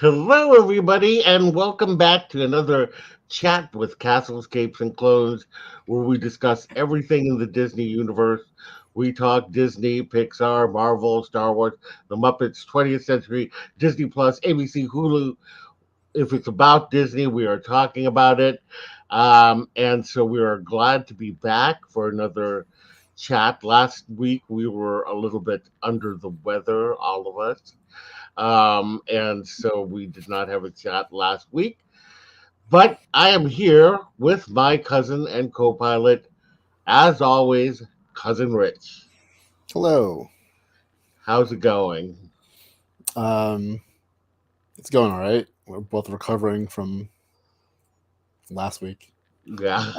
Hello, everybody, and welcome back to another chat with Castles, Capes, and Clones, where we discuss everything in the Disney universe. We talk Disney, Pixar, Marvel, Star Wars, The Muppets, 20th Century, Disney Plus, ABC, Hulu. If it's about Disney, we are talking about it. And so we are glad to be back for another chat. Last week, we were a little bit under the weather, all of us. And so we did not have a chat last week. But I am here with my cousin and co pilot, as always, Cousin Rich. Hello. How's it going? Um, it's going all right. We're both recovering from last week. Yeah.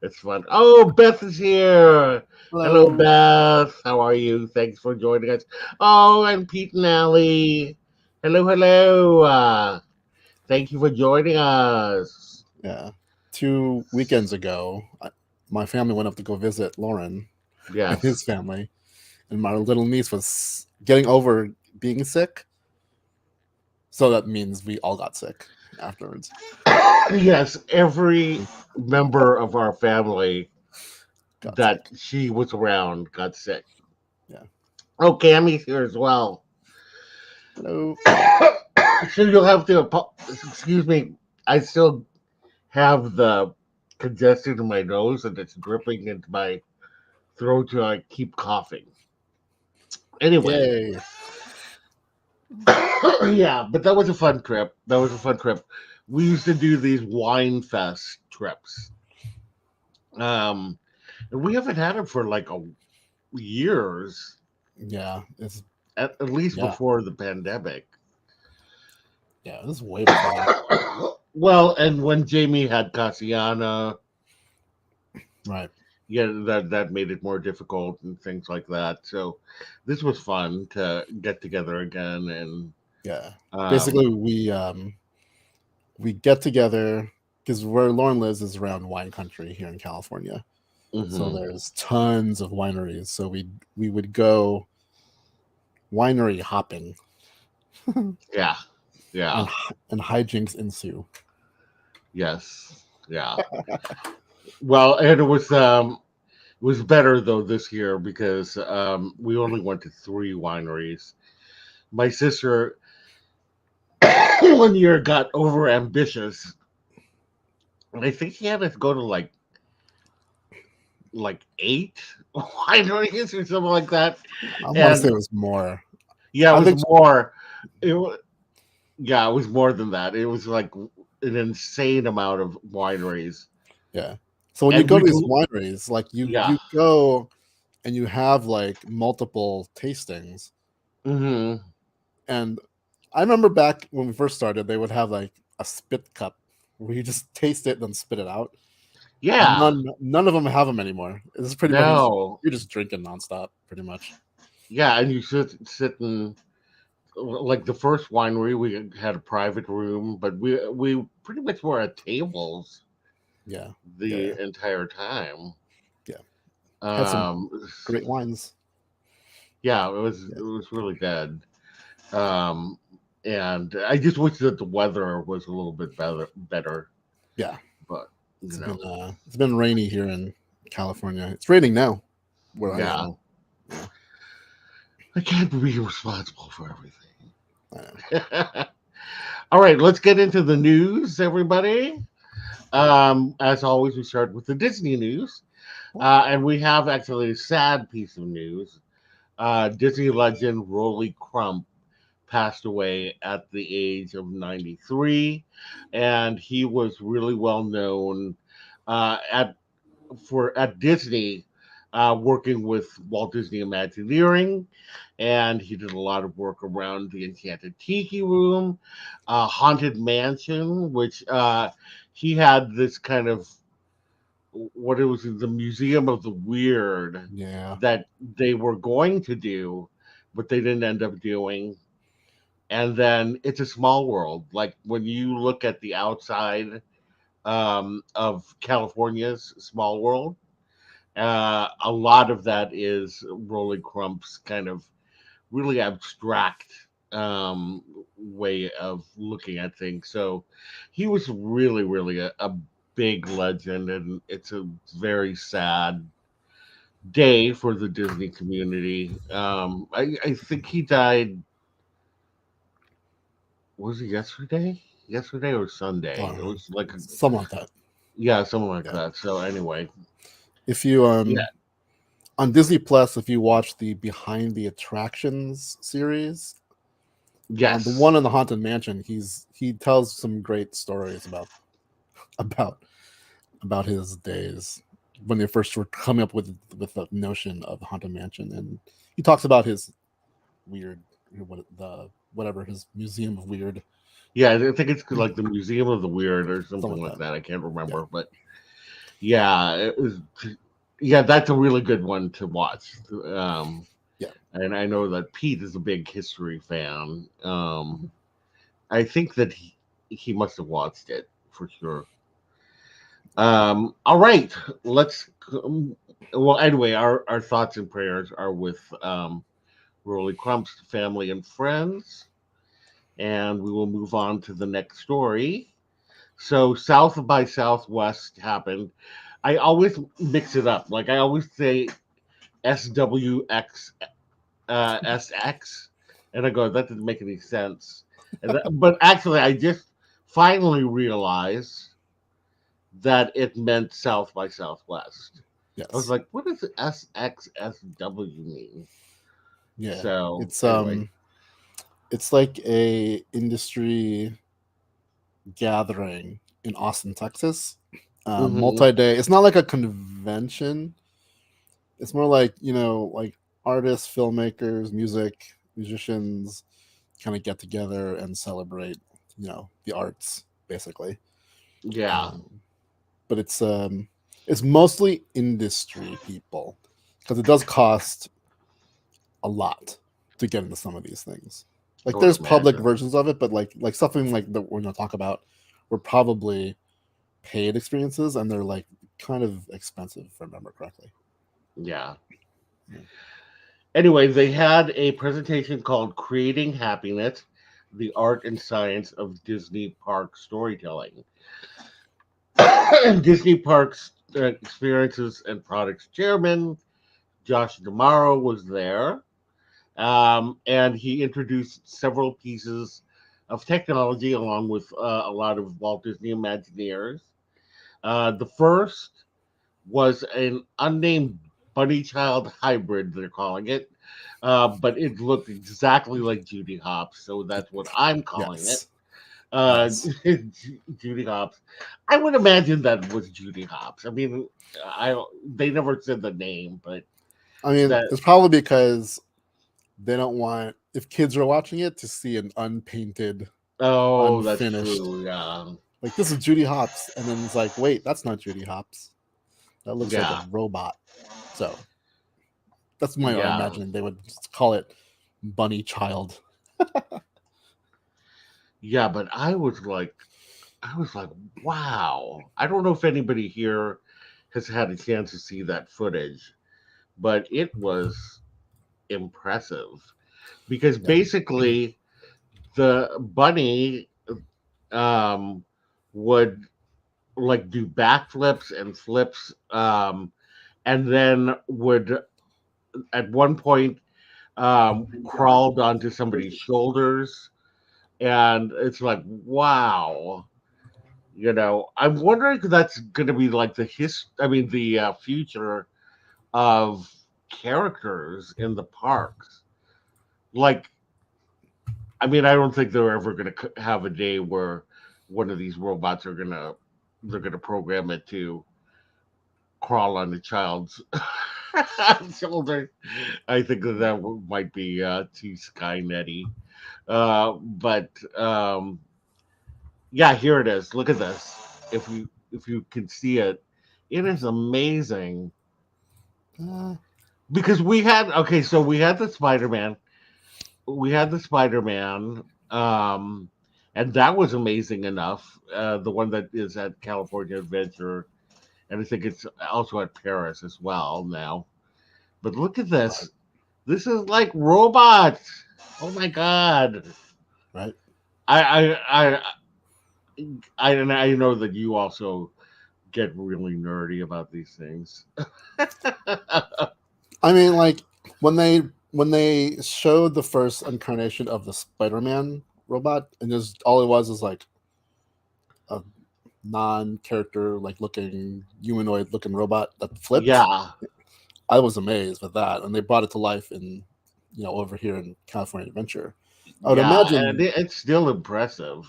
It's fun. Oh, Beth is here. Hello, Hello. Beth. How are you? Thanks for joining us. Oh, and Pete and Allie. Hello, hello. Thank you for joining us. Yeah. 2 weekends ago, my family went up to go visit Loren and his Yes. family, and my little niece was getting over being sick. So that means we all got sick afterwards. Yes, every member of our family Got that sick. she was around got sick. Yeah. Oh, Cammy's here as well. Hello. So you'll have to, excuse me, I still have the congestion in my nose and it's dripping into my throat, so I keep coughing. Anyway, Yay. yeah, but that was a fun trip. That was a fun trip. We used to do these wine fest trips. Um, and we haven't had them for like years, Yeah. It's at least yeah. before the pandemic. Yeah. This is way before that. Well, and when Jamie had Cassiana, Right. yeah, that made it more difficult and things like that. So this was fun to get together again, and Yeah. um, Basically, we get together because where Lauren lives is around wine country here in California. So mhm. there's tons of wineries. So we would go winery hopping, Yeah, yeah, and and hijinks ensue. yes, yeah. Well, and it was better though this year because we only went to three wineries. My sister one year got over ambitious, and I think he had us go to eight wineries or something like that. I want to say And it was more. yeah, it I was think more. Yeah, it was more than that. It was like an insane amount of wineries, yeah. So when you and go we to these do. wineries, like you Yeah. you go and you have like multiple tastings. Hmm. And I remember back when we first started, they would have like a spit cup where you just taste it and spit it out. Yeah. None of them have them anymore. It's pretty much No. you're just drinking nonstop, pretty much. Yeah, and you sit and like the first winery, we had a private room, but we pretty much were at tables Yeah, yeah, the yeah, entire time. yeah. Had some Um, great wines. yeah, Yeah, it was really good. Um, and I just wish that the weather was a little bit better, yeah. but you know, It's been rainy here in California. It's raining now, where I yeah, am. Yeah, I can't be responsible for I know. everything. All right, let's get into the news, everybody. As always, we start with the Disney news, and we have actually a sad piece of news. Disney legend Rolly Crump passed away at the age of 93, and he was really well known at Disney, working with Walt Disney Imagineering, and he did a lot of work around the Enchanted Tiki Room, Haunted Mansion, which he had this kind of what it was the Museum of the Weird Yeah, that they were going to do, but they didn't end up doing. And then it's a small world. Like when you look at the outside of California's small world, a lot of that is Rolling Crump's kind of really abstract. way of looking at things. So he was really, really a big legend, and it's a very sad day for the Disney community. I think he died. Was it yesterday? Yesterday or Sunday? It Uh, was like something like that. yeah, something like Yeah. that. So anyway, If you yeah, on Disney Plus, if you watch the Behind the Attractions series, the yes, one in the Haunted Mansion, he tells some great stories about about his days when they first were coming up with the notion of the Haunted Mansion, and he talks about his weird whatever his museum of weird, yeah. I think it's like the Museum of the Weird or something something like like that. that. I can't Yeah, remember, but yeah, it was. Yeah, that's a really good one to watch. yeah. And I know that Pete is a big history fan. I think that he must have watched it for sure. All right, let's. Well, anyway, our thoughts and prayers are with Rolly Crump's family and friends, and we will move on to the next story. So, South by Southwest happened. I always mix it up. Like I always say SWX SX, and I go, that didn't make any sense. But actually, I just finally realized that it meant South by Southwest. I was Yes, like, what does SXSW mean? yeah. So anyway, It's like a industry gathering in Austin, Texas. hmm Multi-day. It's not like a convention. It's more like like artists, filmmakers, musicians kind of get together and celebrate the arts basically. yeah, Um, but it's mostly industry people because it does cost a lot to get into some of these things. I Like would there's public imagine. versions of it, but like something like that we're going to talk about were probably paid experiences, and they're like kind of expensive if I remember correctly. Yeah. Yeah. Anyway, they had a presentation called "Creating Happiness: The Art and Science of Disney Park Storytelling." Disney Parks Experiences and Products Chairman Josh Damaro was there, and he introduced several pieces of technology along with a lot of Walt Disney Imagineers. The first was an unnamed bunny child hybrid, they're calling it, but it looked exactly like Judy Hopps, so that's what I'm calling it. Yes. Uh, Yes. Judy Hopps. I would imagine that was Judy Hopps. I mean, I they never said the name, but I mean, that it's probably because they don't want, if kids are watching it, to see an unpainted, oh, that's unfinished. true. Yeah, Like this is Judy Hopps, and then it's like, wait, that's not Judy Hopps. That looks like a yeah, robot. So that's my yeah, imagining. They would just call it Bunny Child. yeah. But I was like, wow. I don't know if anybody here has had a chance to see that footage, but it was impressive because Yeah. basically the bunny um, would like do backflips and flips, and then would at one point crawled onto somebody's shoulders, and it's like, wow. I'm wondering if that's going to be like I mean, the future of characters in the parks. Like, I mean, I don't think they're ever going to have a day where one of these robots are they're gonna program it to crawl on the child's shoulder. I think that might be too Skynetty. But yeah, here it is. Look at this. If you can see it, it is amazing. Uh, Because we had okay, so we had the Spider Man, we had the Spider Man, and that was amazing enough. The one that is at California Adventure, and I think it's also at Paris as well now. But look at this. This is like robots. Oh my god! right? I I know that you also get really nerdy about these things. I mean, like when they showed the first incarnation of the Spider-Man robot, and just all it was is like a non-character, like looking humanoid looking robot that flipped. Yeah, I was amazed with that, and they brought it to life in, over here in California Adventure. I would yeah, and imagine, it's still impressive.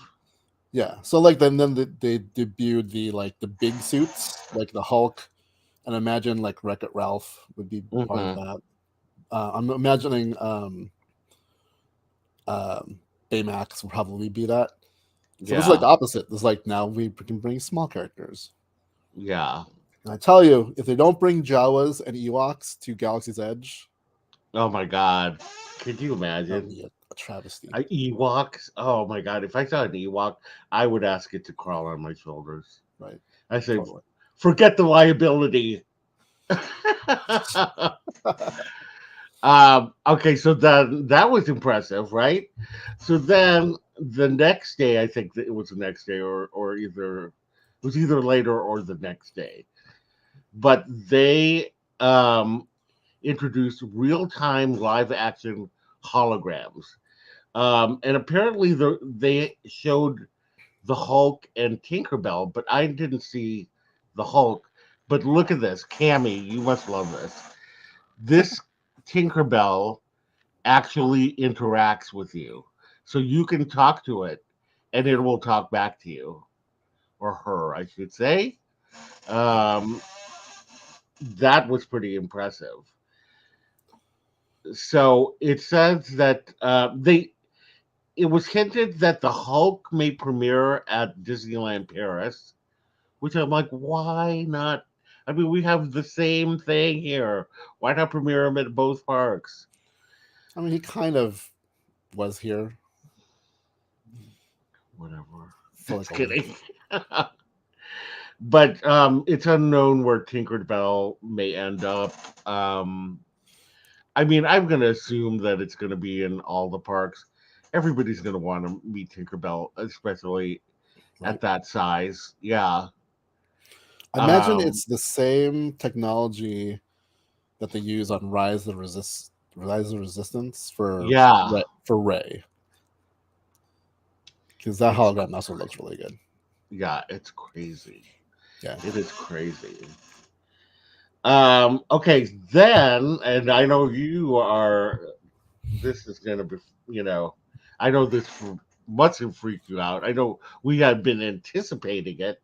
yeah. So like then they debuted the like the big suits, like the Hulk, and imagine like Wreck-It Ralph would be part of Hmm. that. I'm imagining Baymax will probably be that. So this is like Yeah, the opposite. This is like now we can bring small characters. yeah. And I tell you, if they don't bring Jawas and Ewoks to Galaxy's Edge, Oh my god, could you that would imagine? be a travesty. Ewoks. Oh my god, if I saw an Ewok, I would ask it to crawl on my shoulders. Right. I say, Totally. forget the liability. Okay, so that was impressive, right? So then the next day, I think that it was the next day, or either it was either later or the next day. But they introduced real time live action holograms, and apparently they showed the Hulk and Tinkerbell, but I didn't see the Hulk. But look at this, Cammy, you must love this. This Tinkerbell actually interacts with you. So you can talk to it and it will talk back to you, or her, I should say. Um, that was pretty impressive. So it says that it was hinted that the Hulk may premiere at Disneyland Paris, which I'm like, why not? I mean, we have the same thing here. Why not premiere them at both parks? I mean, he kind of was here Whatever. for like Just a week. kidding. But it's unknown where Tinkerbell may end up. Um, I mean, I'm going to assume that it's going to be in all the parks. Everybody's going to want to meet Tinkerbell, especially Right. at that size. Yeah. I imagine Um, it's the same technology that they use on Rise of Resistance yeah. For Ray, because that It's hologram also looks really good. yeah, it's crazy. Yeah. It is crazy. Okay, then, and I know you are. This is going to be, you know, I know this must have freaked you out. I know we had been anticipating it,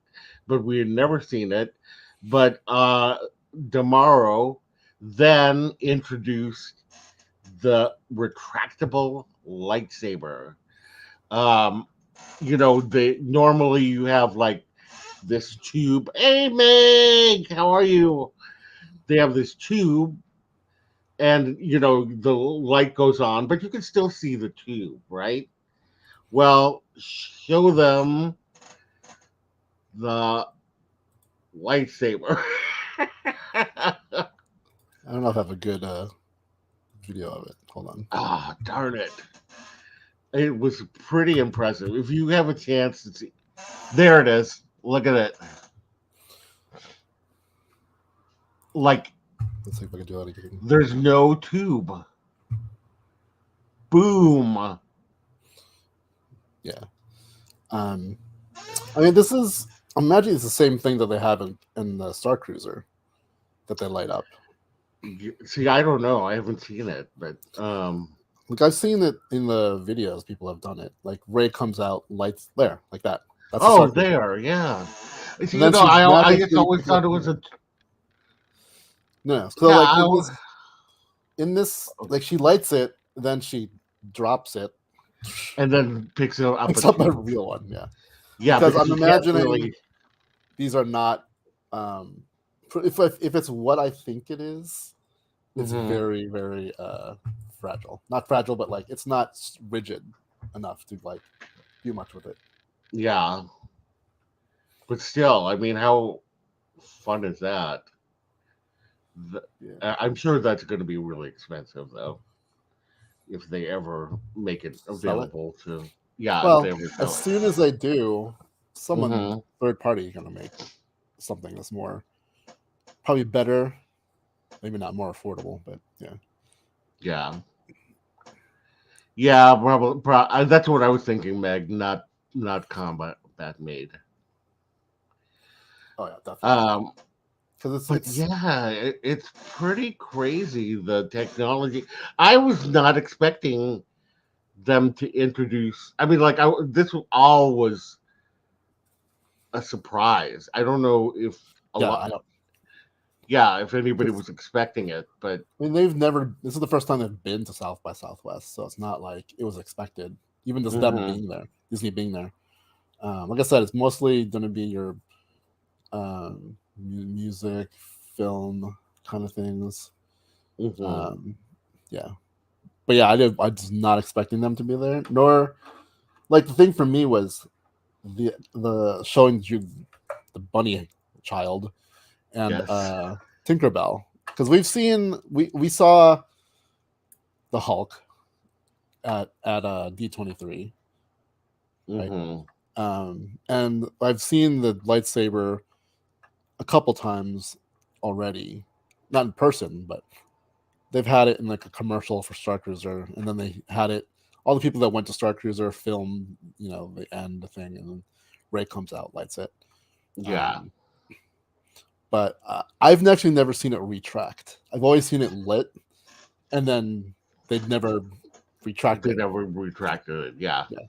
but we had never seen it. But Demaro then introduced the retractable lightsaber. Um, they normally you have like this tube. Hey, Meg, how are you? They have this tube, and the light goes on, but you can still see the tube, right? Well, show them the lightsaber. I don't know if I have a good video of it. Hold on. Ah, darn it! It was pretty impressive. If you have a chance to see, there it is. Look at it. Like Let's see if I can do that again. there's no tube. Boom. Yeah. I mean, this is. Imagine it's the same thing that they have in the Star Cruiser that they light up. See, I don't know. I haven't seen it, but Like I've seen it in the videos. People have done it. Like Ray comes out, lights there, like that. That's the oh, Star Cruiser. there, yeah. See, And then she I just magically always picks up. thought it was a No, so yeah. like in this, like she lights it, then she drops it, And then picks it up a picks up a tube. real one. Yeah, Yeah, because because I'm you can't imagining really. these are not. If it's what I think it is, it's Mhm. very very fragile. Not fragile, but like it's not rigid enough to like do much with it. Yeah, but still, I mean, how fun is that? Th- Yeah. I'm sure that's going to be really expensive, though. if they ever make it Sell it. available to. Yeah, if they Well, ever as sell it. soon as they do, someone Hmm. third party gonna make something that's more probably better, maybe not more affordable, but yeah. Yeah, yeah, probably. That's what I was thinking, Meg. Not combat made. Oh yeah, definitely. Um, Because but it's yeah, it's pretty crazy the technology. I was not expecting them to introduce. I mean, like this all was a surprise. I don't know if a yeah, lot. I know. Yeah, if anybody 'Cause, was expecting it, but I mean, they've never. This is the first time they've been to South by Southwest, so it's not like it was expected. Even just them hmm being there, Disney being there. Like I said, it's mostly going to be your music, film kind of things. hmm Um, yeah, but yeah, I was not expecting them to be there. Nor like the thing for me was the showing you the bunny child and yes, Tinkerbell, because we saw the Hulk at D23, right? hmm And I've seen the lightsaber a couple times already, not in person, but they've had it in like a commercial for Star Cruiser, and then they had it. All the people that went to Star Cruiser filmed, the end thing, and then Ray comes out, lights it. yeah. Um, but I've actually never seen it retract. I've always seen it lit, and then they'd never retract They it. never retracted it. Yeah. Yeah,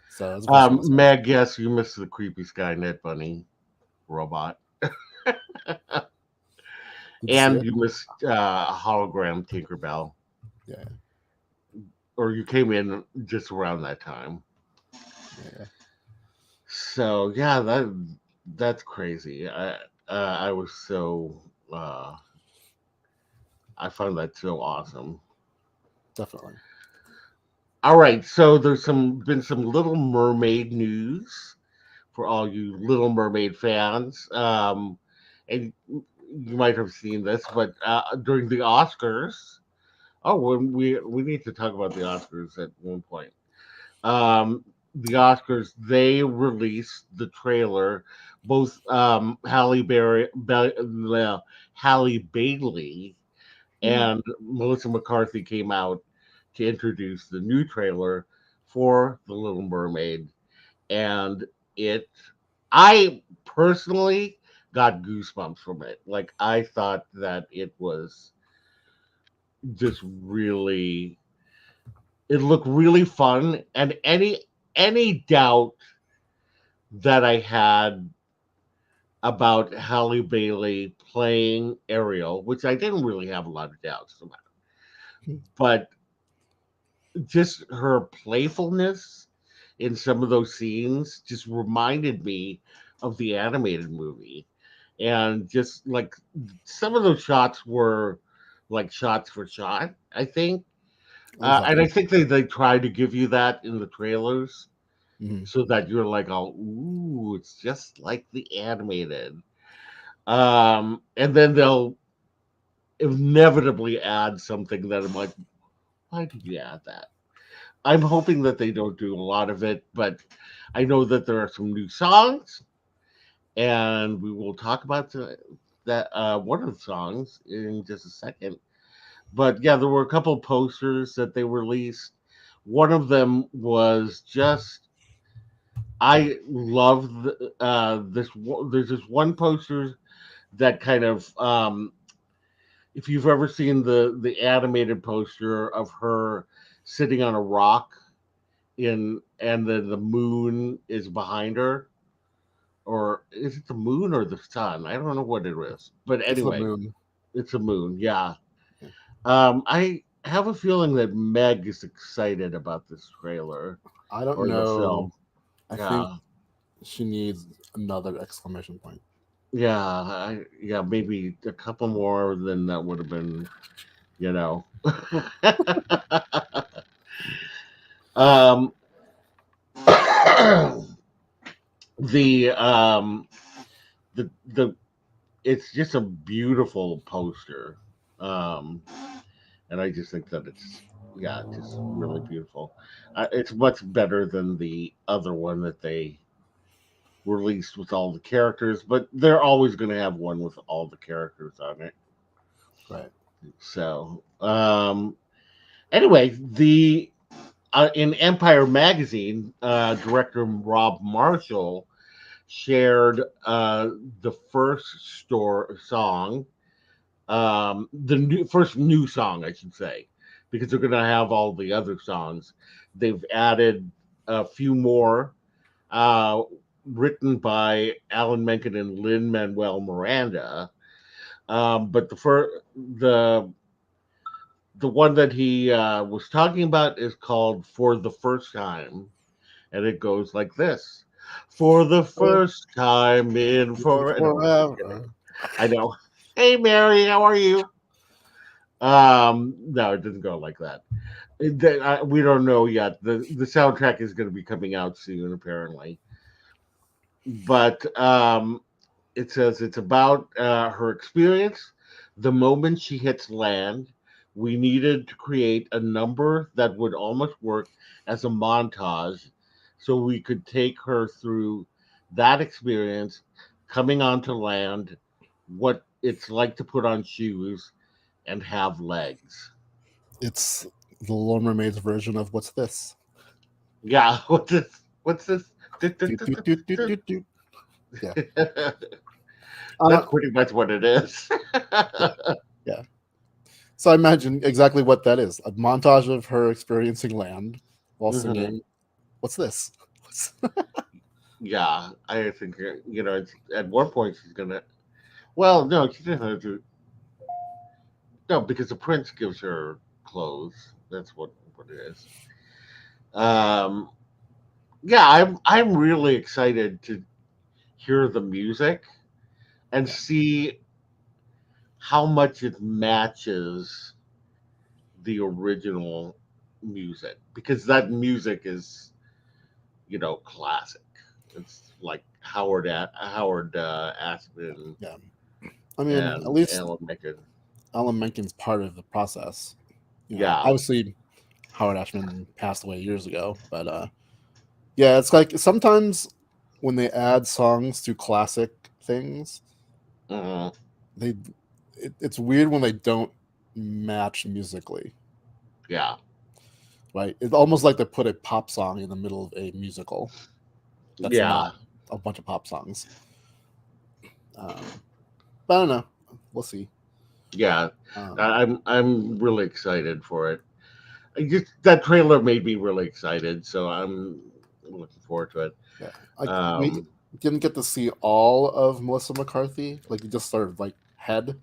so that's the first time I saw it. Meg, yes, you missed the creepy Skynet bunny robot, Did you see and it? you missed hologram Tinkerbell, Yeah, or you came in just around that time. yeah. So yeah, that's crazy. I was so uh, I found that so awesome. Definitely. All right, so there's some Little Mermaid news for all you Little Mermaid fans. And you might have seen this, but during the Oscars, oh, when we need to talk about the Oscars at one point. The Oscars they released the trailer. Both Halle Bailey Mm. and Melissa McCarthy came out to introduce the new trailer for The Little Mermaid, and it I personally got goosebumps from it. Like I thought that it was just really it looked really fun, and any doubt that I had about Halle Bailey playing Ariel, which I didn't really have a lot of doubts about, but just her playfulness in some of those scenes just reminded me of the animated movie. And just like some of those shots were like shots for shot, I think. Looks like And I it. think they try to give you that in the trailers Hmm. so that you're like, oh, ooh, it's just like the animated. And then they'll inevitably add something that I'm like, why did you add that? I'm hoping that they don't do a lot of it, but I know that there are some new songs, and we will talk about that one of the songs in just a second. But yeah, there were a couple posters that they released. One of them was just I love There's this one poster that kind of if you've ever seen the animated poster of her sitting on a rock and then the moon is behind her, or is it the moon or the sun? I don't know what it is, but It's the anyway, moon. it's a moon. Yeah. Yeah. I have a feeling that Meg is excited about this trailer I don't or the know. film. I think Yeah. she needs another exclamation point. Yeah, maybe a couple more than that would have been, you know. um, the the it's just a beautiful poster, um, and I just think that Yeah, just really beautiful. It's much better than the other one that they released with all the characters, but they're always going to have one with all the characters on it. Right. So, anyway, the in Empire magazine, director Rob Marshall shared the first song, the first new song, I should say, because they're going to have all the other songs. They've added a few more, uh, written by Alan Menken and Lin Manuel Miranda. But the one that he was talking about is called "For the First Time," and it goes like this: "For the first time in for." No, I'm just kidding. Forever. I know. Hey, Mary, how are you? No, it doesn't go like that. We don't know yet. The soundtrack is going to be coming out soon, apparently. But it says it's about her experience the moment she hits land. We needed to create a number that would almost work as a montage so we could take her through that experience coming onto land, what it's like to put on shoes and have legs. It's the Little Mermaid's version of what's this? Yeah, what's this? What's this? Do, do, do, do, do, do. Yeah. That's Uh, pretty much what it is. yeah. Yeah. So I imagine exactly what that is. A montage of her experiencing land while Mhm. singing, what's this? Yeah, I think it's, at one point she's gonna. Well, no, she doesn't have to. No, because the prince gives her clothes. That's what it is. Um, yeah, I'm really excited to hear the music and Yeah. see how much it matches the original music because that music is classic. It's like Howard Aspen Yeah. I mean, at and least Alan Menken. Alan Menken's part of the process. Yeah. Obviously Howard Ashman passed away years ago, but yeah, it's like sometimes when they add songs to classic things, Mhm. they it's weird when they don't match musically, Yeah. right? It's almost like they put a pop song in the middle of a musical that's Yeah. not a bunch of pop songs. Um, but I don't know. We'll see. Yeah. Um, I'm really excited for it. That trailer made me really excited, so I'm looking forward to it. yeah, like we Um, didn't get to see all of Melissa McCarthy. Like you just sort of like head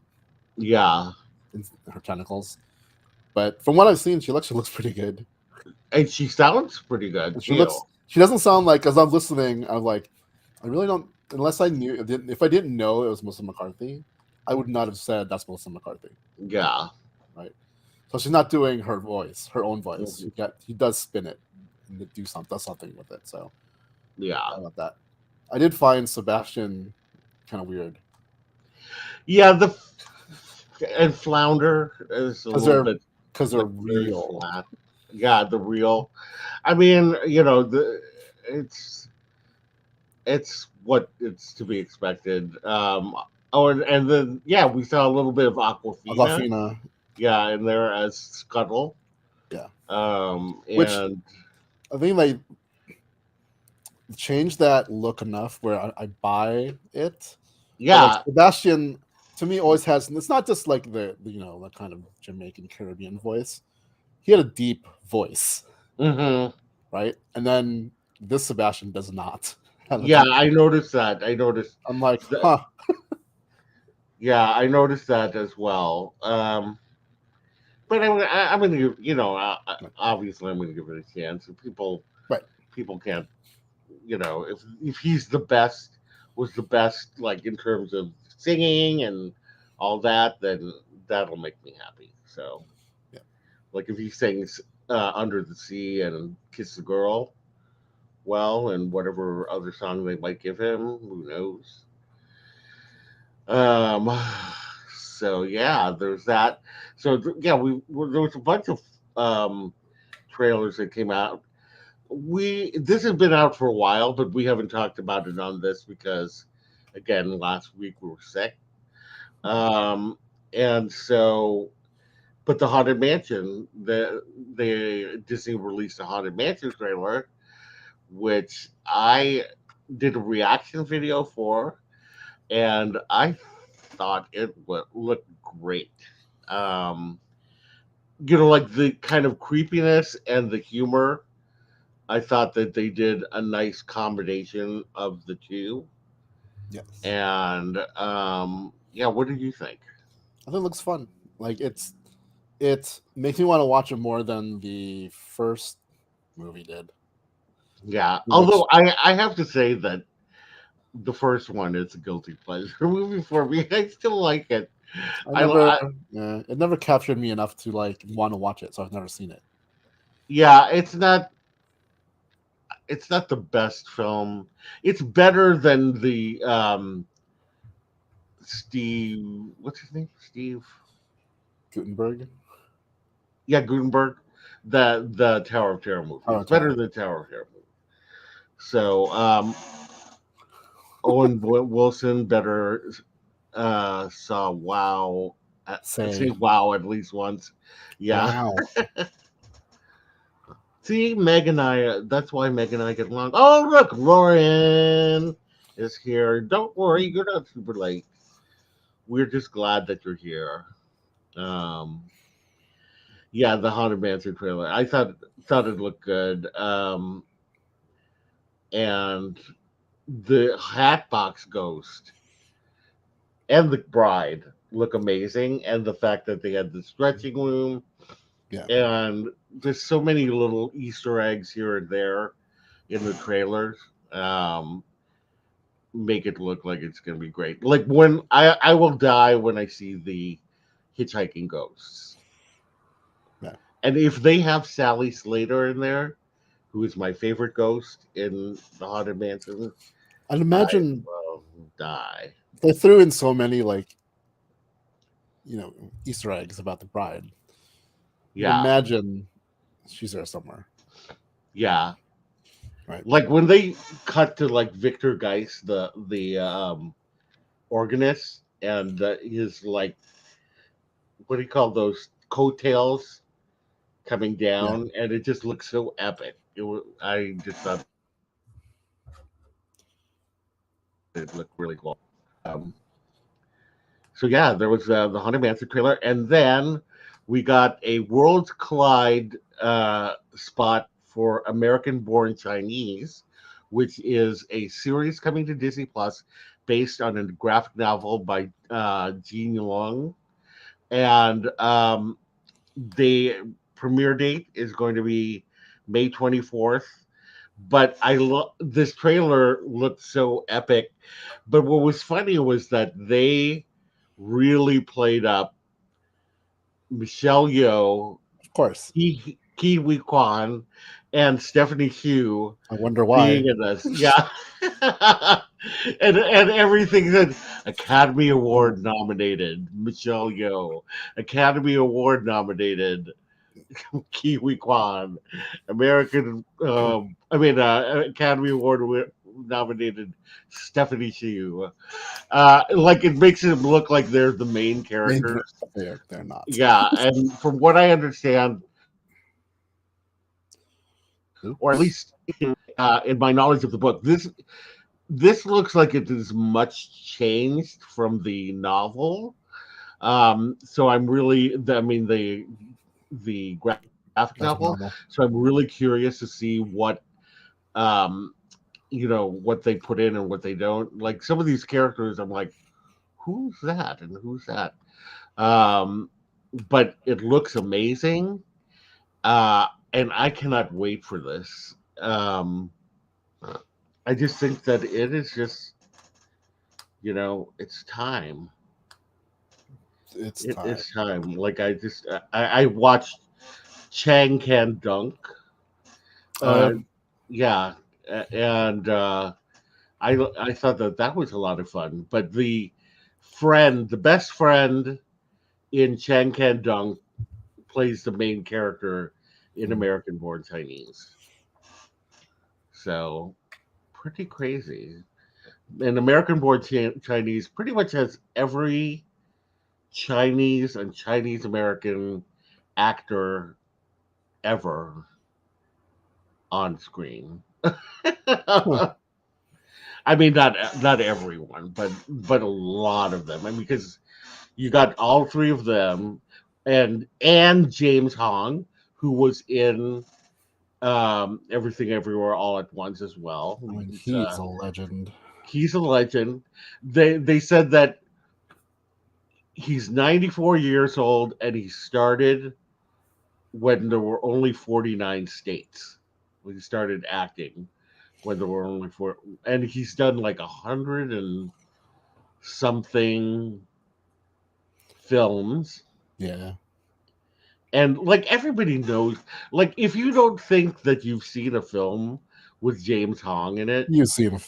yeah, and her tentacles. But from what I've seen, she actually looks pretty good. and she sounds pretty good And too. she doesn't sound like, as I'm listening, I'm like, I really don't, unless I knew, if I didn't know it was Melissa McCarthy, I would not have said that's Melissa McCarthy, Yeah. right? So she's not doing her own voice. Mhm. He does spin it and does something with it. So Yeah. I love that. I did find Sebastian kind of weird Yeah. And Flounder is a because little bit they're like very real. flat. Yeah, the real. I mean, it's it's what it's to be expected. Oh, and then yeah, we saw a little bit of Aquafina. Agafina, Yeah, in there as Scuttle. yeah. Which And I think they changed that look enough where I buy it. But like yeah, Sebastian, to me, always has. And it's not just like the kind of Jamaican Caribbean voice. He had a deep voice, hmm right? And then this Sebastian does not have a yeah, deep I voice. noticed that. I noticed I'm like, that. huh, Yeah, I noticed that as well. But I'm gonna give obviously I'm gonna give it a chance. If right? people can't if he's the best was the best like in terms of singing and all that, then that'll make me happy. So Yeah, like if he sings Under the Sea and Kiss the Girl well and whatever other song they might give him, who knows. um so yeah, there's that. So yeah, there was a bunch of trailers that came out. This has been out for a while, but we haven't talked about it on this because, again, last week we were sick. Um, and so, but the Haunted Mansion, the Disney released a Haunted Mansion trailer, which I did a reaction video for, and I thought it would look great. Um, like the kind of creepiness and the humor. I thought that they did a nice combination of the two. Yes, And yeah, what did you think? I think it looks fun. Like it makes me want to watch it more than the first movie did. Yeah, Which although I have to say that the first one is a guilty pleasure movie for me. I still like it. I I, never, I it never captured me enough to like want to watch it. So I've never seen it. yeah, it's not the best film. It's better than the Steve. What's his name? Steve. Gutenberg. Yeah, Gutenberg. The Tower of Terror movie. Oh, It's better Tower. than the Tower of Terror movie. So Owen Wilson better saw Wow. Say Say Wow at least once. Yeah. wow. See, Meg and I. That's why Meg and I get along. Oh, look, Loren is here. Don't worry, you're not super late. We're just glad that you're here. Um, yeah, the Haunted Mansion trailer. I thought it looked good. And the Hatbox Ghost and the Bride look amazing, and the fact that they had the stretching room, Yeah. and there's so many little Easter eggs here and there in the trailers. Um, make it look like it's gonna be great. Like when I will die when I see the hitchhiking ghosts. Yeah. And if they have Sally Slater in there, who is my favorite ghost in the Haunted Mansion, I'd I imagine will die. they threw in so many like Easter eggs about the bride. You'd Yeah, imagine she's there somewhere, yeah. right? Like when they cut to like Victor Geist, the organist, and his like what do you call those coattails coming Yeah. down, and it just looks so epic. I just thought it looked really cool. Um, so yeah, there was the Haunted Mansion trailer, and then we got a Worlds Collide spot for American Born Chinese, which is a series coming to Disney Plus based on a graphic novel by Jean Long, and the premiere date is going to be May 24th. But this trailer looked so epic. But what was funny was that they really played up Michelle Yeoh, Of course. Kiwi Kwan, and Stephanie Hugh I wonder being why. in this. Yeah. and everything that Academy Award nominated Michelle Yeoh, Academy Award nominated Kiwi Kwan, Academy Award nominated Stephanie Hsu. Like it makes them look like they're the main characters. They're not. Yeah, and from what I understand, or at Oops. least in my knowledge of the book, this looks like it is much changed from the novel. So I'm really, the graphic novel. That's So normal. I'm really curious to see um, what they put in and what they don't. Like some of these characters, I'm like, who's that and who's that? Um, but it looks amazing, and I cannot wait for this. I just think that it is just, it's time. It's It time. is time. Like I watched Chang Can Dunk. Oh yeah. Uh, yeah, and I thought that was a lot of fun. But the best friend in Chang Can Dunk plays the main character in Mm. American Born Chinese. So pretty crazy. And American Born Chinese pretty much has every Chinese and Chinese American actor ever on screen. Huh. I mean, not everyone, but a lot of them. I mean, because you got all three of them, and James Hong, who was in Everything Everywhere All at Once as well. I mean, He's he's a legend. he's a legend. They said that he's 94 years old and he started when there were only 49 states. When he started acting when there were only four, and he's done like 100 and something films. Yeah, And like everybody knows, like if you don't think that you've seen a film with James Hong in it, you've seen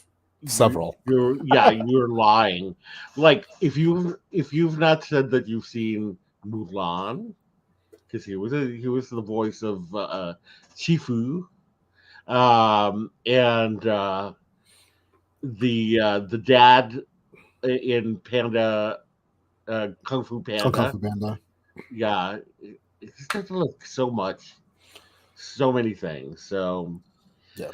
several. you're yeah, you're lying. Like if you've not said that you've seen Mulan, because he was the voice of Chifu, and the dad in Panda, Kung Fu Kung Panda. Fu Panda. Yeah, it just doesn't look so much, so many things. So Yeah.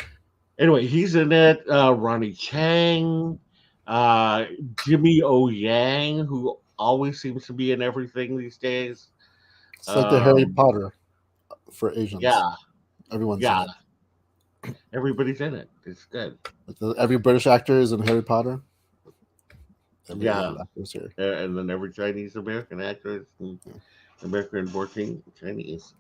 anyway, he's in it. Ronnie Chang, uh, Jimmy O Yang, who always seems to be in everything these days. It's like the Harry Um, Potter for Asians. yeah, Everyone's in yeah, it. everybody's in it. It's good. Like every British actor is in Harry Potter. Every Yeah, Asian actor is here. and then every Chinese American actor is Yeah. American born Chinese.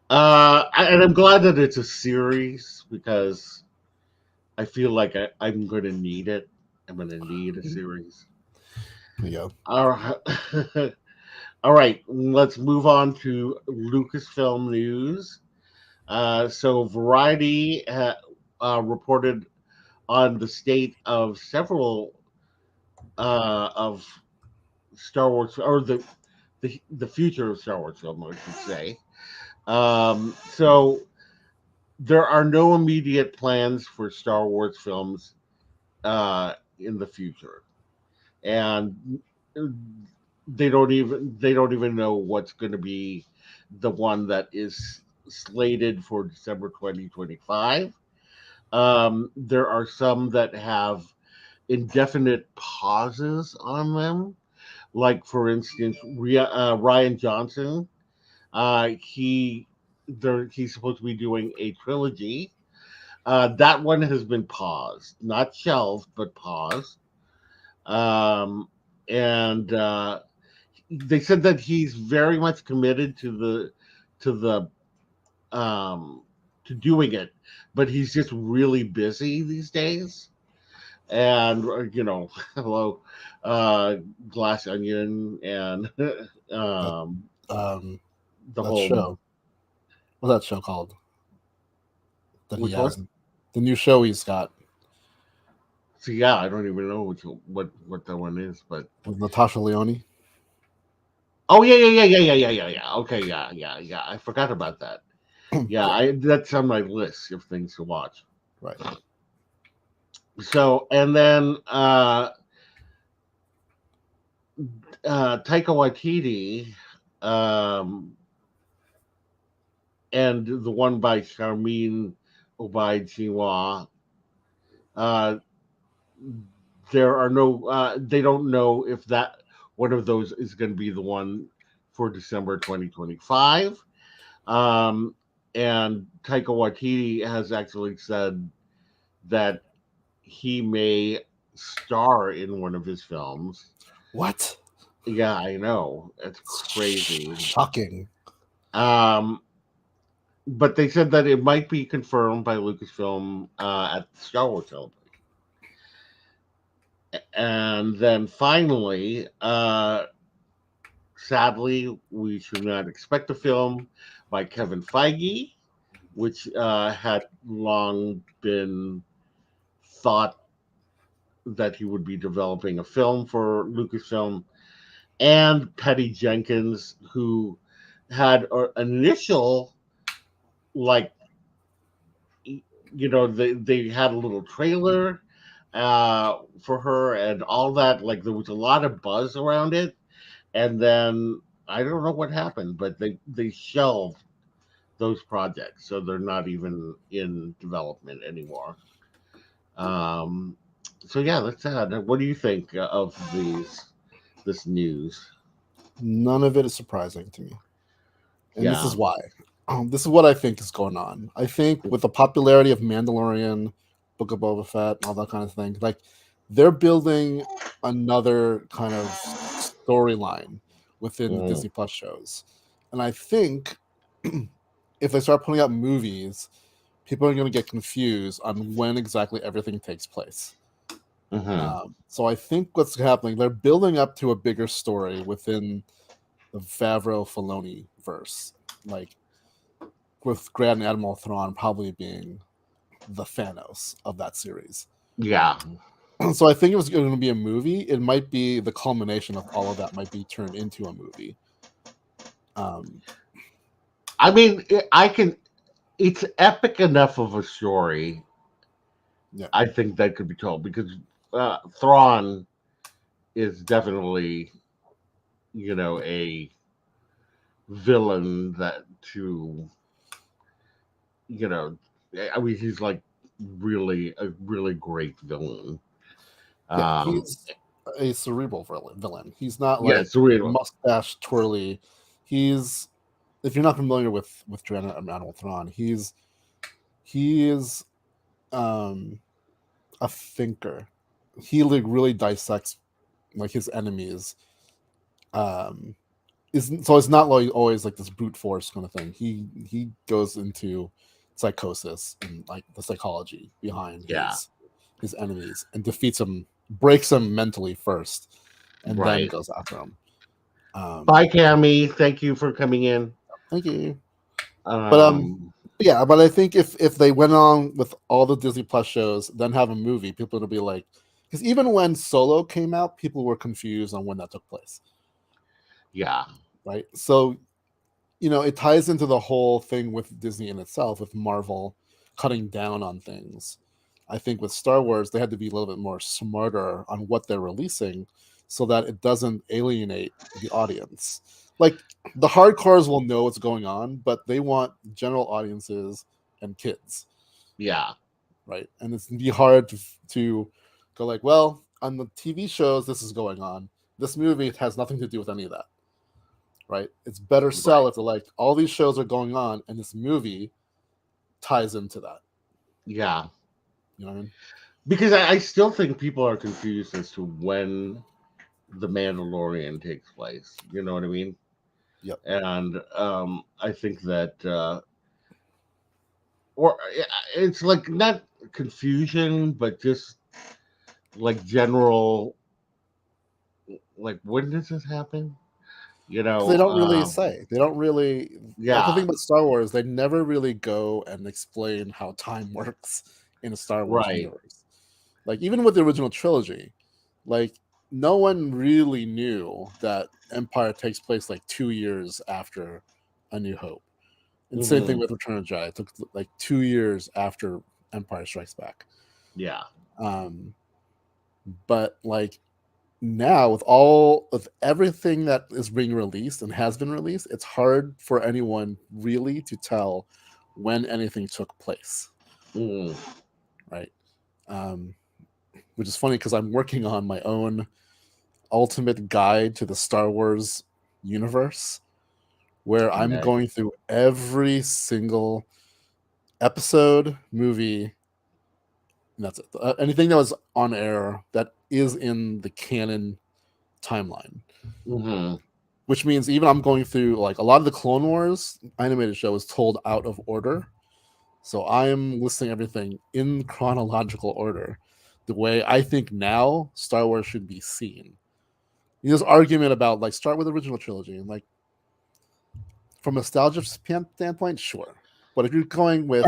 And I'm glad that it's a series because I feel like I'm going to need it. I'm going to need a series. There you go. All right. All right. Let's move on to Lucasfilm news. So, Variety reported on the state of several of Star Wars, or the future of Star Wars film, I should say. So, there are no immediate plans for Star Wars films in the future, and they don't even know what's going to be the one that is slated for December 2025. There are some that have indefinite pauses on them, like for instance, Ryan Johnson. He he's supposed to be doing a trilogy. That one has been paused, not shelved, but paused. Um, and they said that he's very much committed to the um, to doing it, but he's just really busy these days. And hello, uh, Glass Onion, and That um, um the that whole show. What's that show called? That he which one? has. The new show he's got So yeah, I don't even know what that one is, but with Natasha Leone. oh yeah. Okay, yeah. I forgot about that. Yeah, Yeah, that's on my list of things to watch. right. So and then Taika Waititi, um, and the one by Charmin Obaid Chinois. Uh, there are no. They don't know if that one of those is going to be the one for December 2025. Um, and Taika Waititi has actually said that he may star in one of his films. What? Yeah, I know. It's crazy. Shocking. Um, but they said that it might be confirmed by Lucasfilm at Star Wars Celebration. And then finally, sadly, we should not expect a film by Kevin Feige, which had long been thought that he would be developing a film for Lucasfilm, and Patty Jenkins, who had an initial, like, they had a little trailer for her and all that. Like, there was a lot of buzz around it, and then I don't know what happened, but they shelved those projects, so they're not even in development anymore. Um, so yeah, that's sad. What do you think of this news? None of it is surprising to me, and this Yeah. is why. This is what I think is going on. I think with the popularity of Mandalorian, Book of Boba Fett, all that kind of thing, like they're building another kind of storyline within the Mm, Disney Plus shows, and I think if they start putting out movies, people are going to get confused on when exactly everything takes place. mhm. So I think what's happening, they're building up to a bigger story within the Favreau Filoni verse, like with Grand Admiral Thrawn probably being the Thanos of that series. Yeah. So I think it was going to be a movie. It might be the culmination of all of that might be turned into a movie. Um, I mean, I can. It's epic enough of a story. yeah, I think that could be told because Thrawn is definitely, a villain that to, you know, I mean, he's like really a really great villain. yeah, Um, he's a cerebral villain. He's not yeah, like it's real. mustache twirly. He's if you're not familiar with Grand Admiral Thrawn, he is um a thinker. He like really dissects like his enemies. Um, is so it's not like always like this brute force kind of thing. He goes into psychosis and like the psychology behind Yeah, his enemies and defeats them, breaks them mentally first, and then right. goes after them. Bye, Um, Cammy. Thank you for coming in. thank you. But Um, yeah, but I think if they went on with all the Disney Plus shows, then have a movie, people would be like, because even when Solo came out, people were confused on when that took place, yeah, right? So it ties into the whole thing with Disney in itself, with Marvel cutting down on things. I think with Star Wars, they had to be a little bit more smarter on what they're releasing so that it doesn't alienate the audience. Like the hardcores will know what's going on, but they want general audiences and kids, yeah, right? And it's gonna be hard to go like, well, on the TV shows, this is going on. This movie has nothing to do with any of that, right? It's better sell right. if they're like all these shows are going on and this movie ties into that. Yeah, You know what I mean? because I still think people are confused as to when the Mandalorian takes place. You know what I mean? Yep. And I think that, or it's like not confusion, but just like general, like when does this happen? You Because they know, don't really say. They don't really. That's the yeah, thing about Star Wars. They never really go and explain how time works in a Star Wars right. universe. Like even with the original trilogy, like no one really knew that Empire takes place like 2 years after A New Hope. And same thing Hmm. with Return of the Jedi. It took like 2 years after Empire Strikes Back. Yeah, Um, but like now with everything that is being released and has been released, it's hard for anyone really to tell when anything took place, hmm, right? Um, which is funny because I'm working on my own ultimate guide to the Star Wars universe, where I'm nice. going through every single episode, movie, and that's it. Anything that was on air that is in the canon timeline, Hmm. which means even I'm going through like a lot of the Clone Wars animated show is told out of order. So I'm listing everything in chronological order, the way I think now Star Wars should be seen. There's argument about like start with the original trilogy and like from a nostalgia standpoint, sure. But if you're going with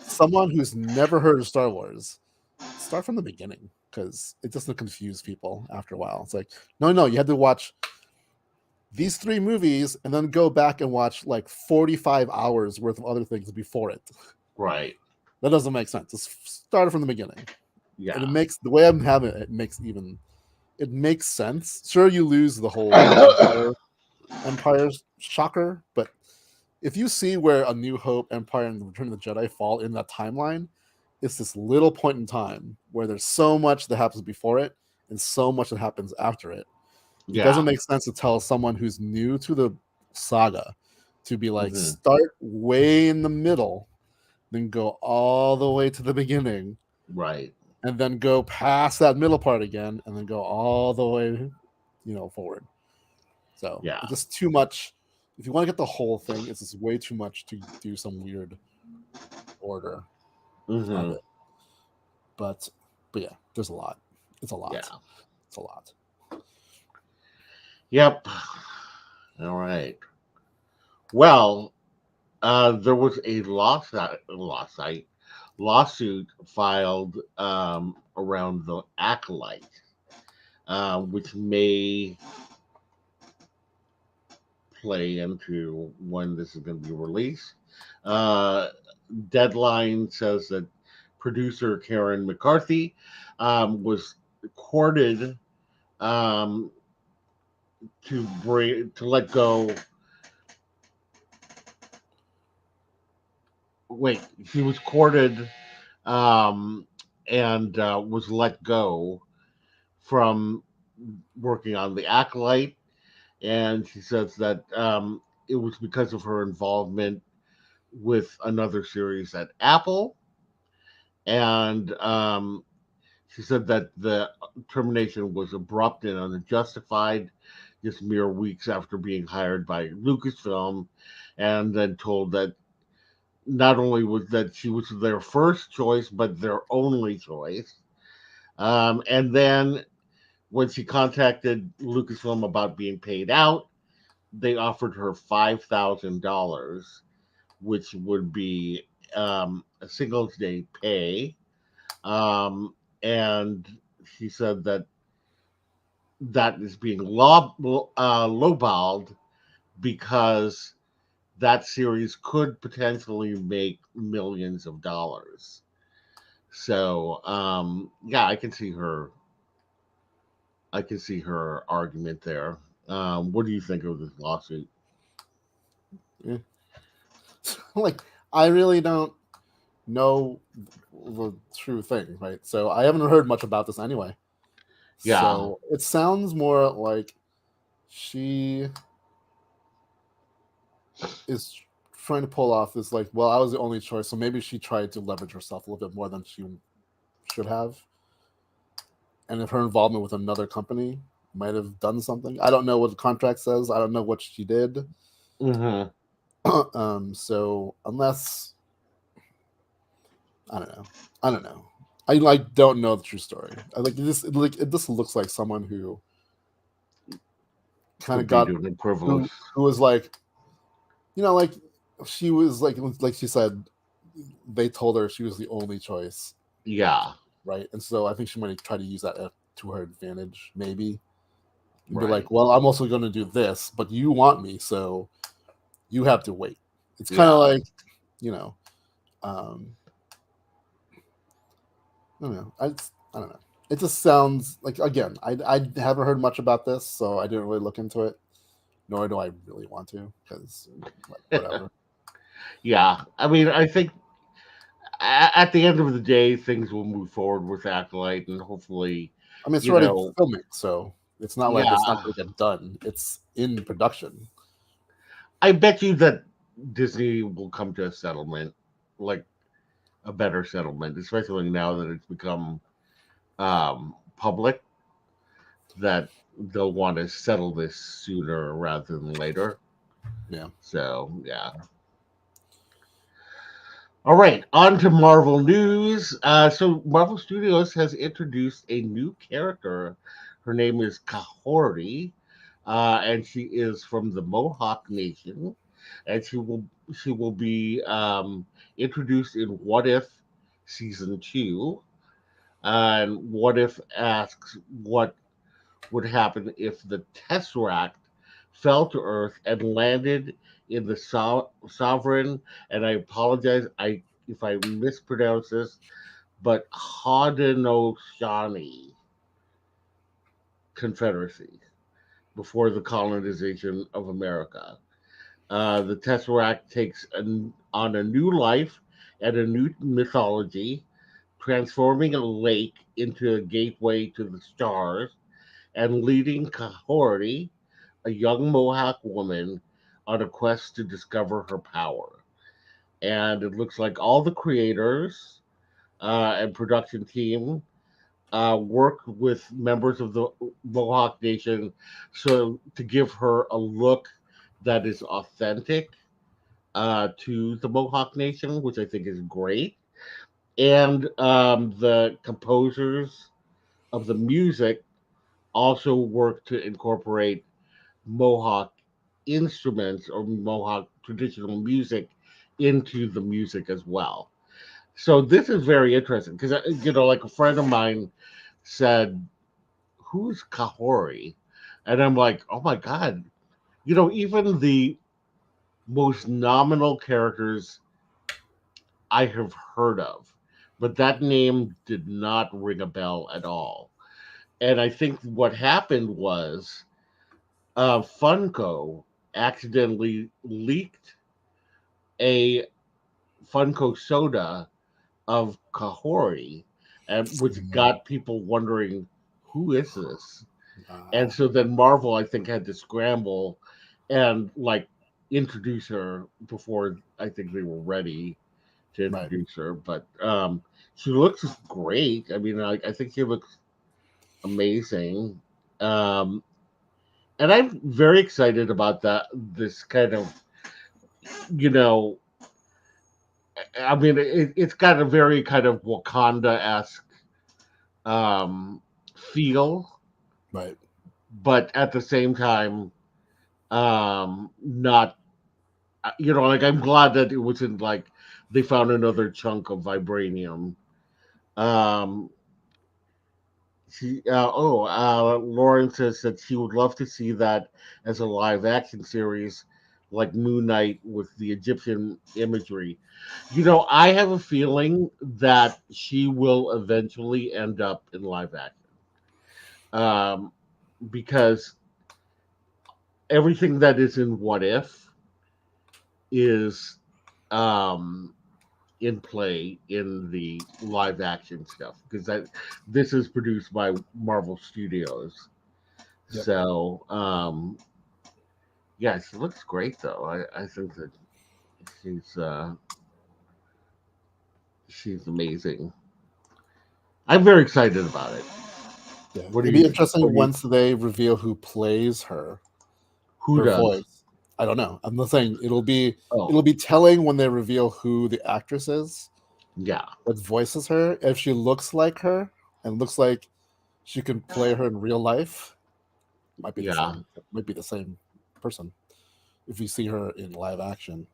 someone who's never heard of Star Wars, start from the beginning because it doesn't confuse people after a while. It's like, no, you had to watch these 3 movies and then go back and watch like 45 hours worth of other things before it. Right. That doesn't make sense. Just start it from the beginning. And it Yeah. makes the way I'm having it, it makes sense. Sure, you lose the whole Empire shocker, but if you see where A New Hope, Empire, and Return of the Jedi fall in that timeline, it's this little point in time where there's so much that happens before it and so much that happens after it. It doesn't Yeah. make sense to tell someone who's new to the saga to be like, Hmm. start way in the middle, then go all the way to the beginning, Right. and then go past that middle part again, and then go all the way, forward. So Yeah. it's just too much. If you want to get the whole thing, it's just way too much to do some weird order of Hmm. it. But yeah, there's a lot. It's a lot. Yeah. It's a lot. Yep. All right. Well, there was a lawsuit filed around the acolyte, which may play into when this is going to be released. Uh, Deadline says that producer Karen McCarthy was courted um, to let go. Wait, he was courted um, and was let go from working on the acolyte, and she says that it was because of her involvement with another series at Apple, and she said that the termination was abrupt and unjustified, just mere weeks after being hired by Lucasfilm, and then told that not only was that she was their first choice, but their only choice. And then when she contacted Lucasfilm about being paid out, they offered her $5,000, which would be a Singles Day pay. And she said that that is being lowballed because that series could potentially make millions of dollars. So yeah, I can see her argument there. What do you think of this lawsuit? Yeah. Like, I really don't know the true thing, right? So I haven't heard much about this anyway. Yeah. So it sounds more like she is trying to pull off this, like, well, I was the only choice, so maybe she tried to leverage herself a little bit more than she should have. And if her involvement with another company might have done something, I don't know what the contract says. I don't know what she did. Hmm. So unless I don't know, I don't know. I like don't know the true story. I like this. Like it just looks like someone who kind of Could be got doing privilege. who was like, like she was like she said, they told her she was the only choice, Yeah. right? And so I think she might try to use that to her advantage, maybe, and be Right. like, well, I'm also going to do this, but you want me, so you have to wait. It's kind of Yeah. like, you know, um, I don't know. I don't know. It just sounds like, again, I haven't heard much about this, so I didn't really look into it. Nor do I really want to, because whatever. Yeah. I mean, I think at the end of the day, things will move forward with Acolyte, and hopefully, I mean, it's you already know, filming, so it's not like yeah, it's not going to get done. It's in production. I bet you that Disney will come to a settlement, like a better settlement, especially now that it's become public, that they'll want to settle this sooner rather than later. Yeah. So, yeah. All right, on to Marvel news. So, Marvel Studios has introduced a new character. Her name is Kahori, and she is from the Mohawk Nation, and she will be introduced in What If season 2. And What If asks what would happen if the Tesseract fell to Earth and landed in the sovereign, and I apologize if I mispronounce this, but Haudenosaunee Confederacy before the colonization of America. The Tesseract takes on a new life and a new mythology, transforming a lake into a gateway to the stars and leading Kahori, a young Mohawk woman, on a quest to discover her power. And it looks like all the creators and production team worked with members of the Mohawk Nation so to give her a look that is authentic to the Mohawk Nation, which I think is great. And the composers of the music also work to incorporate Mohawk instruments or Mohawk traditional music into the music as well. So this is very interesting because like a friend of mine said, "Who's Kahori?" And I'm like, "Oh my god!" Even the most nominal characters I have heard of, but that name did not ring a bell at all. And I think what happened was Funko accidentally leaked a Funko soda of Kahori, and which got people wondering, who is this? And so then Marvel, I think, had to scramble and like introduce her before I think they were ready to Right. introduce her. But she looks great. I mean, I think she looks amazing. Um, and I'm very excited about that. This kind of, you know, I mean, it's got a very kind of Wakanda esque feel, Right. but at the same time, not. Like I'm glad that it wasn't like they found another chunk of vibranium. Um, Lauren says that she would love to see that as a live action series, like Moon Knight with the Egyptian imagery. I have a feeling that she will eventually end up in live action, um, because everything that is in What If is um, in play in the live action stuff because that this is produced by Marvel Studios. Yep. So yeah, she looks great though. I think that she's uh, she's amazing. I'm very excited about it. Yeah. What do It'd be you? interesting once they reveal who plays Who her does? voice. I don't know. I'm not saying Oh, it'll be telling when they reveal who the actress is yeah, that voices her. If she looks like her and looks like she can play her in real life, might be the yeah. same. Might be the same person if you see her in live action.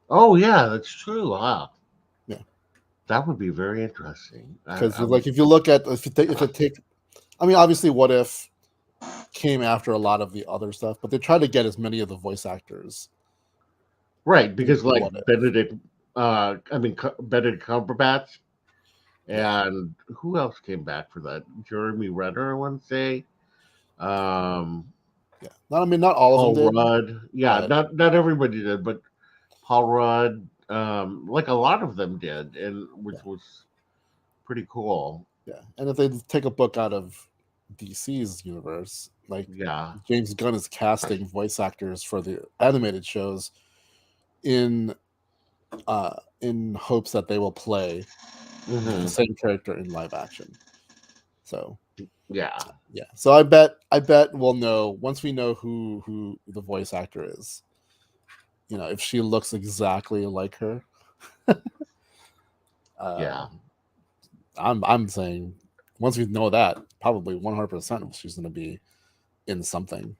Oh, yeah, that's true. Wow, Yeah, that would be very interesting. because I would. like if you look at if it take, I mean, obviously, What If came after a lot of the other stuff, but they tried to get as many of the voice actors Right, into because like What If. Benedict Cumberbatch, Yeah, and who else came back for that? Jeremy Renner, I want to say. Um, yeah. Not, I mean, not all of them Paul did, Rudd. Yeah, but not everybody did, but Paul Rudd. Like a lot of them did, and yeah, which was pretty cool. yeah. And if they take a book out of DC's universe, like Yeah. James Gunn is casting voice actors for the animated shows in in hopes that they will play the Hmm. same character in live action. So Yeah. yeah, so I bet we'll know once we know who the voice actor is. If she looks exactly like her, uh, Yeah. I'm saying once we know that, probably 100% she's going to be in something,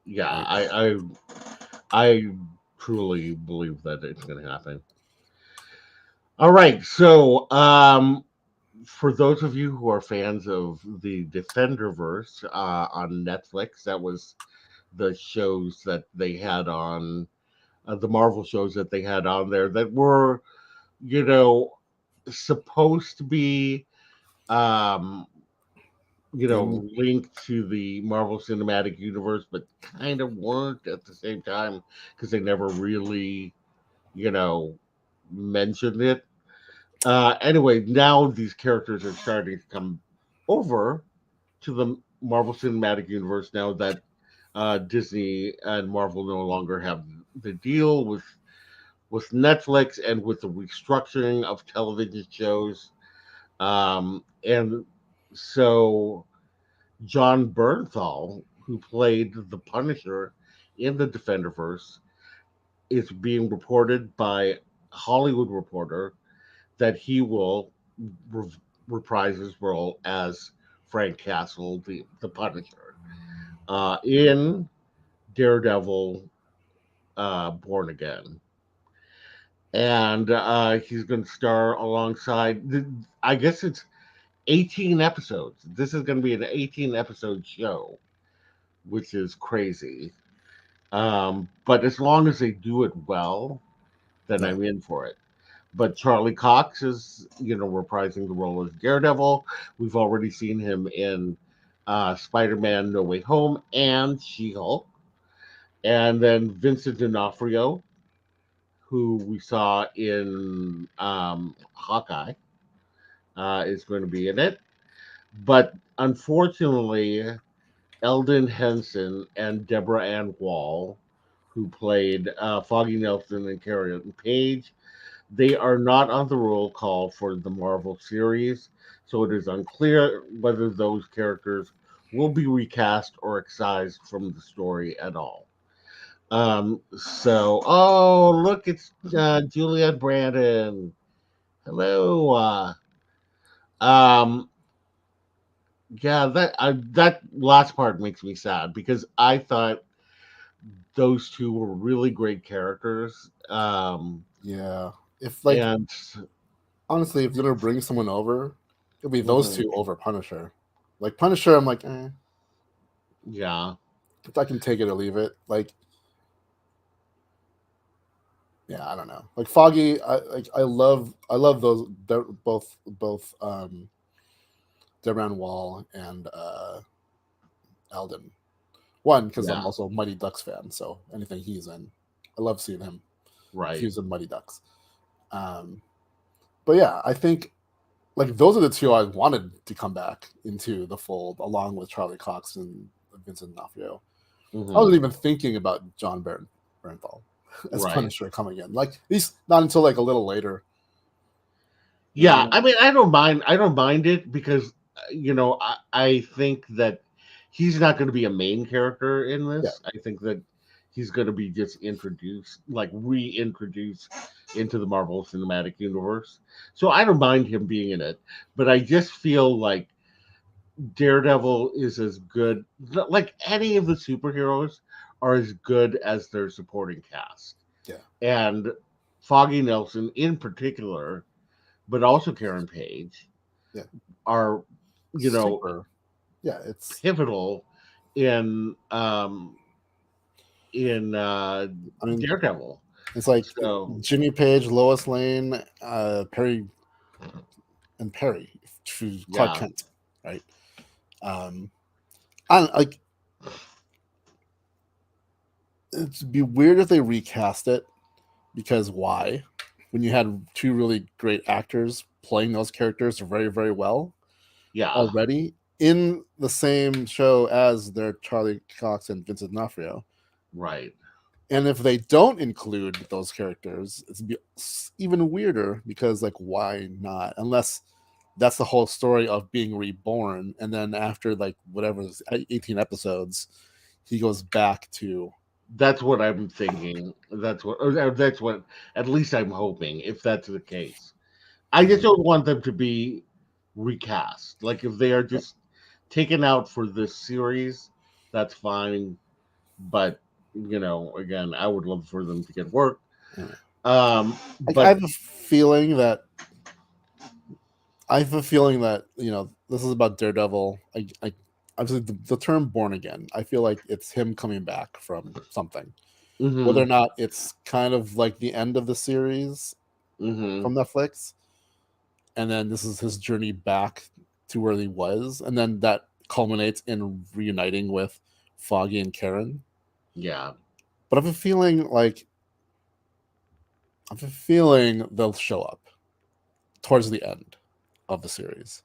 Yeah. right? I truly believe that it's going to happen. All right. So for those of you who are fans of the Defenderverse on Netflix, that was the shows that they had on the Marvel shows that they had on there that were, you know, supposed to be, um, In linked to the Marvel Cinematic Universe, but kind of weren't at the same time because they never really, you know, mentioned it. Anyway, now these characters are starting to come over to the Marvel Cinematic Universe now that Disney and Marvel no longer have the deal with Netflix and with the restructuring of television shows. And so John Bernthal, who played the Punisher in the Defenderverse, is being reported by Hollywood Reporter that he will re- reprise his role as Frank Castle, the Punisher, in Daredevil Born Again. And he's going to star alongside, I guess it's 18 episodes. This is going to be an 18 episode show, which is crazy. But as long as they do it well, then yeah, I'm in for it. But Charlie Cox is, reprising the role as Daredevil. We've already seen him in Spider-Man: No Way Home and She-Hulk, and then Vincent D'Onofrio, who we saw in Hawkeye, is going to be in it. But unfortunately, Eldon Henson and Deborah Ann Wall, who played Foggy Nelson and Carrie Page, they are not on the roll call for the Marvel series, so it is unclear whether those characters will be recast or excised from the story at all. Oh, look, it's Juliet Brandon. Hello. Um, yeah, that last part makes me sad because I thought those two were really great characters. yeah. If like And honestly, if you're gonna bring someone over, it'll be those mhm, two over Punisher. Like Punisher, I'm like, yeah, I can take it or leave it. Like, yeah, I don't know. Like Foggy, I love those. They're both Deran Wall and Alden. One because I'm yeah, also a Mighty Ducks fan, so anything he's in, I love seeing him. If he right. was in Mighty Ducks. Um, but yeah, I think like those are the two I wanted to come back into the fold, along with Charlie Cox and Vincent D'Onofrio. I Hmm. wasn't even thinking about John Bernthal as Right. Punisher coming in. Like at least not until like a little later. Yeah, Yeah, I mean, I don't mind. I don't mind it because I think that he's not going to be a main character in yeah, this. I think that he's going to be just introduced, like reintroduced into the Marvel Cinematic Universe. So I don't mind him being in it, but I just feel like Daredevil is as good. Like any of the superheroes are as good as their supporting cast, yeah, and Foggy Nelson in particular, but also Karen Page yeah. are, you know, Super. Yeah, it's. pivotal in in I mean, Daredevil. it's like So Jimmy Page, Lois Lane, Perry, and Perry to Clark yeah, Kent, right? Um, I don't, like it'd be weird if they recast it because why? When you had two really great actors playing those characters very, very well yeah, already in the same show as their Charlie Cox and Vincent D'Onofrio. right. And if they don't include those characters, it's be even weirder because, like, why not? Unless that's the whole story of being reborn, and then after like whatever 18 episodes, he goes back to That's what I'm thinking. That's what at least I'm hoping. If that's the case, I just don't want them to be recast. Like if they are just taken out for this series, that's fine. But again, I would love for them to get work. anyway. Like I But have a feeling that I have a feeling that this is about Daredevil. I obviously the term "born again." I feel like it's him coming back from something. Whether Mm-hmm. or not it's kind of like the end of the series Mm-hmm. from Netflix, and then this is his journey back to where he was, and then that culminates in reuniting with Foggy and Karen. Yeah. But I have a feeling they'll show up towards the end of the series.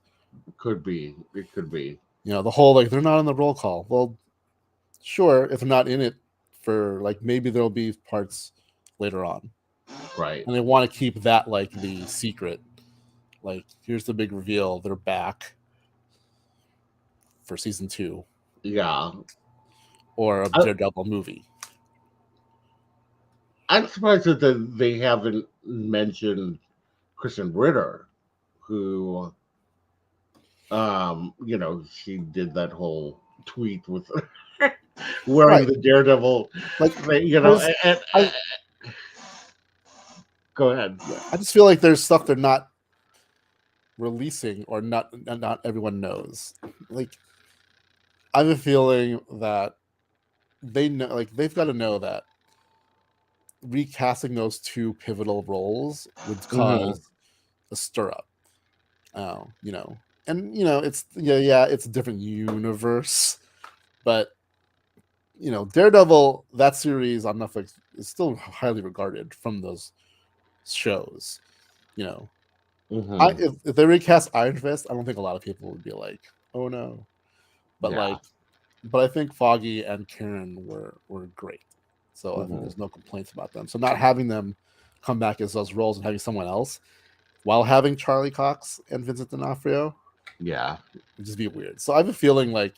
Could be. It could be. The whole like they're not on the roll call. Well, sure, if they're not in it for like maybe there'll be parts later on, Right. and they want to keep that like the secret. Like here's the big reveal: they're back for season 2 Yeah. or a I, Daredevil movie. I'm surprised that they haven't mentioned Kristen Ritter, who, she did that whole tweet with wearing Right. the Daredevil Like thing, there's I go ahead. yeah, I just feel like there's stuff they're not releasing or not everyone knows. Like I have a feeling that they know like they've got to know that recasting those two pivotal roles would Hmm. cause a stir up. And it's yeah, it's a different universe, but Daredevil, that series on Netflix is still highly regarded from those shows. You know, I Hmm. if they recast Iron Fist, I don't think a lot of people would be like, "Oh no," but Yeah. I think Foggy and Karen were great, so I think Hmm. there's no complaints about them. So not having them come back as those roles and having someone else while having Charlie Cox and Vincent D'Onofrio Yeah. would just be weird. So I have a feeling like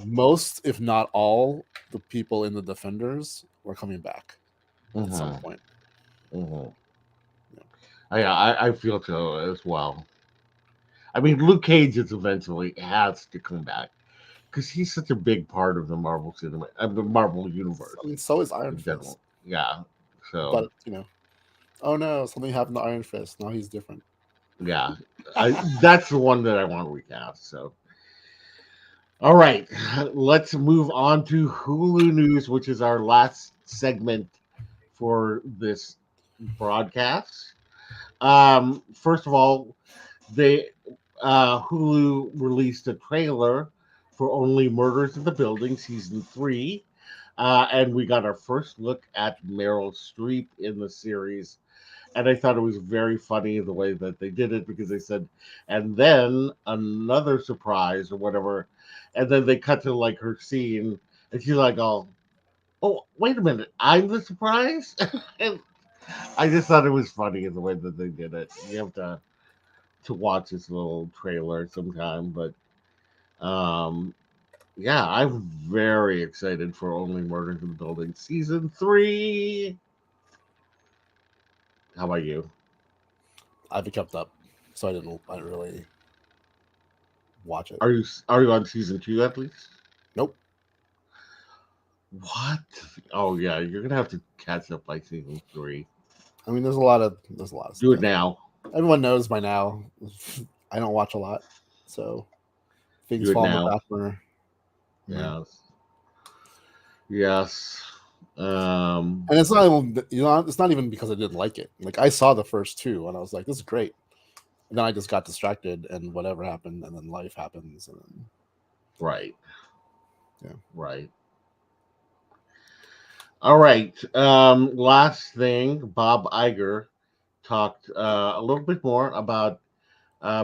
most, if not all, the people in the Defenders were coming back at some Hmm. point. Hmm. Yeah. Yeah, I feel so as well. I mean, Luke Cage is eventually has to come back because he's such a big part of the Marvel cinema, of the Marvel universe I mean, so is Iron in Fist, general. Yeah. So but oh no, something happened to Iron Fist. Now he's different. yeah, that's the one that I want to recast. So all right, let's move on to Hulu news, which is our last segment for this broadcast. First of all, they Hulu released a trailer for Only Murders in the Building season 3, and we got our first look at Meryl Streep in the series. And I thought it was very funny the way that they did it because they said, and then another surprise or whatever, and then they cut to like her scene, and she's like, oh, wait a minute, I'm the surprise." And I just thought it was funny in the way that they did it. You have to watch this little trailer sometime. But um, yeah, I'm very excited for Only Murders in the Building season 3. How about you? I haven't kept up, so I didn't really watch it. Are you on season 2 at least? Nope. What? Oh yeah, you're gonna have to catch up by season 3. I mean, there's a lot of Do it stuff. now. Everyone knows by now. I don't watch a lot, so things Do it fall on the now. back burner. Yeah. Yes. Yes. Um. And it's not even it's not even because I didn't like it. Like I saw the first two and I was like, this is great. And then I just got distracted and whatever happened, and then life happens, and then Right. yeah. Right. All right. Last thing, Bob Iger talked a little bit more about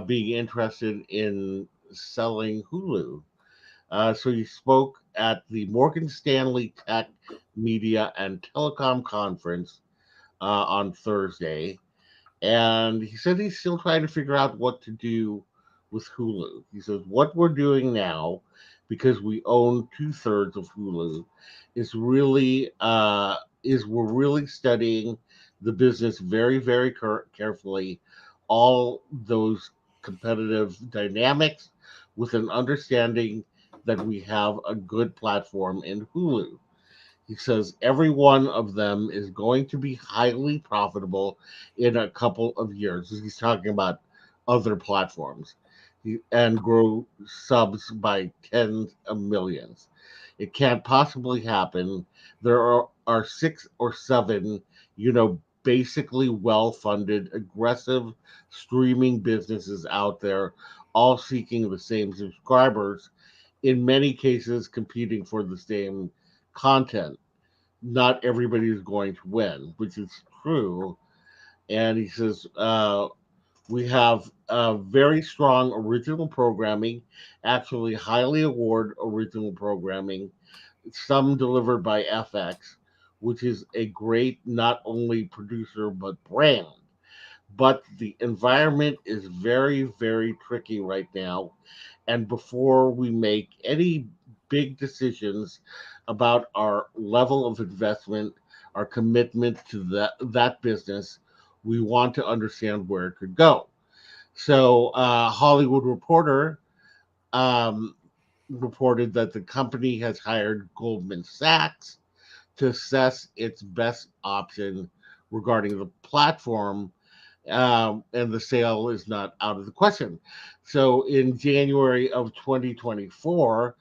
being interested in selling Hulu. So he spoke at the Morgan Stanley Tech Media and Telecom Conference on Thursday, and he said he's still trying to figure out what to do with Hulu. He says what we're doing now, because we own 2/3 of Hulu, is we're really studying the business very very carefully, all those competitive dynamics, with an understanding that we have a good platform in Hulu. He says every one of them is going to be highly profitable in a couple of years. He's talking about other platforms and grow subs by tens of millions. It can't possibly happen. There are six or seven, basically well funded, aggressive streaming businesses out there, all seeking the same subscribers, in many cases competing for the same content. Not everybody is going to win, which is true. And he says, we have very strong original programming, actually highly award original programming, some delivered by FX, which is a great not only producer but brand. But the environment is very, very tricky right now. And before we make any big decisions about our level of investment, our commitment to that business, we want to understand where it could go. So, Hollywood Reporter um, reported that the company has hired Goldman Sachs to assess its best option regarding the platform, and the sale is not out of the question. So, in January of 2024,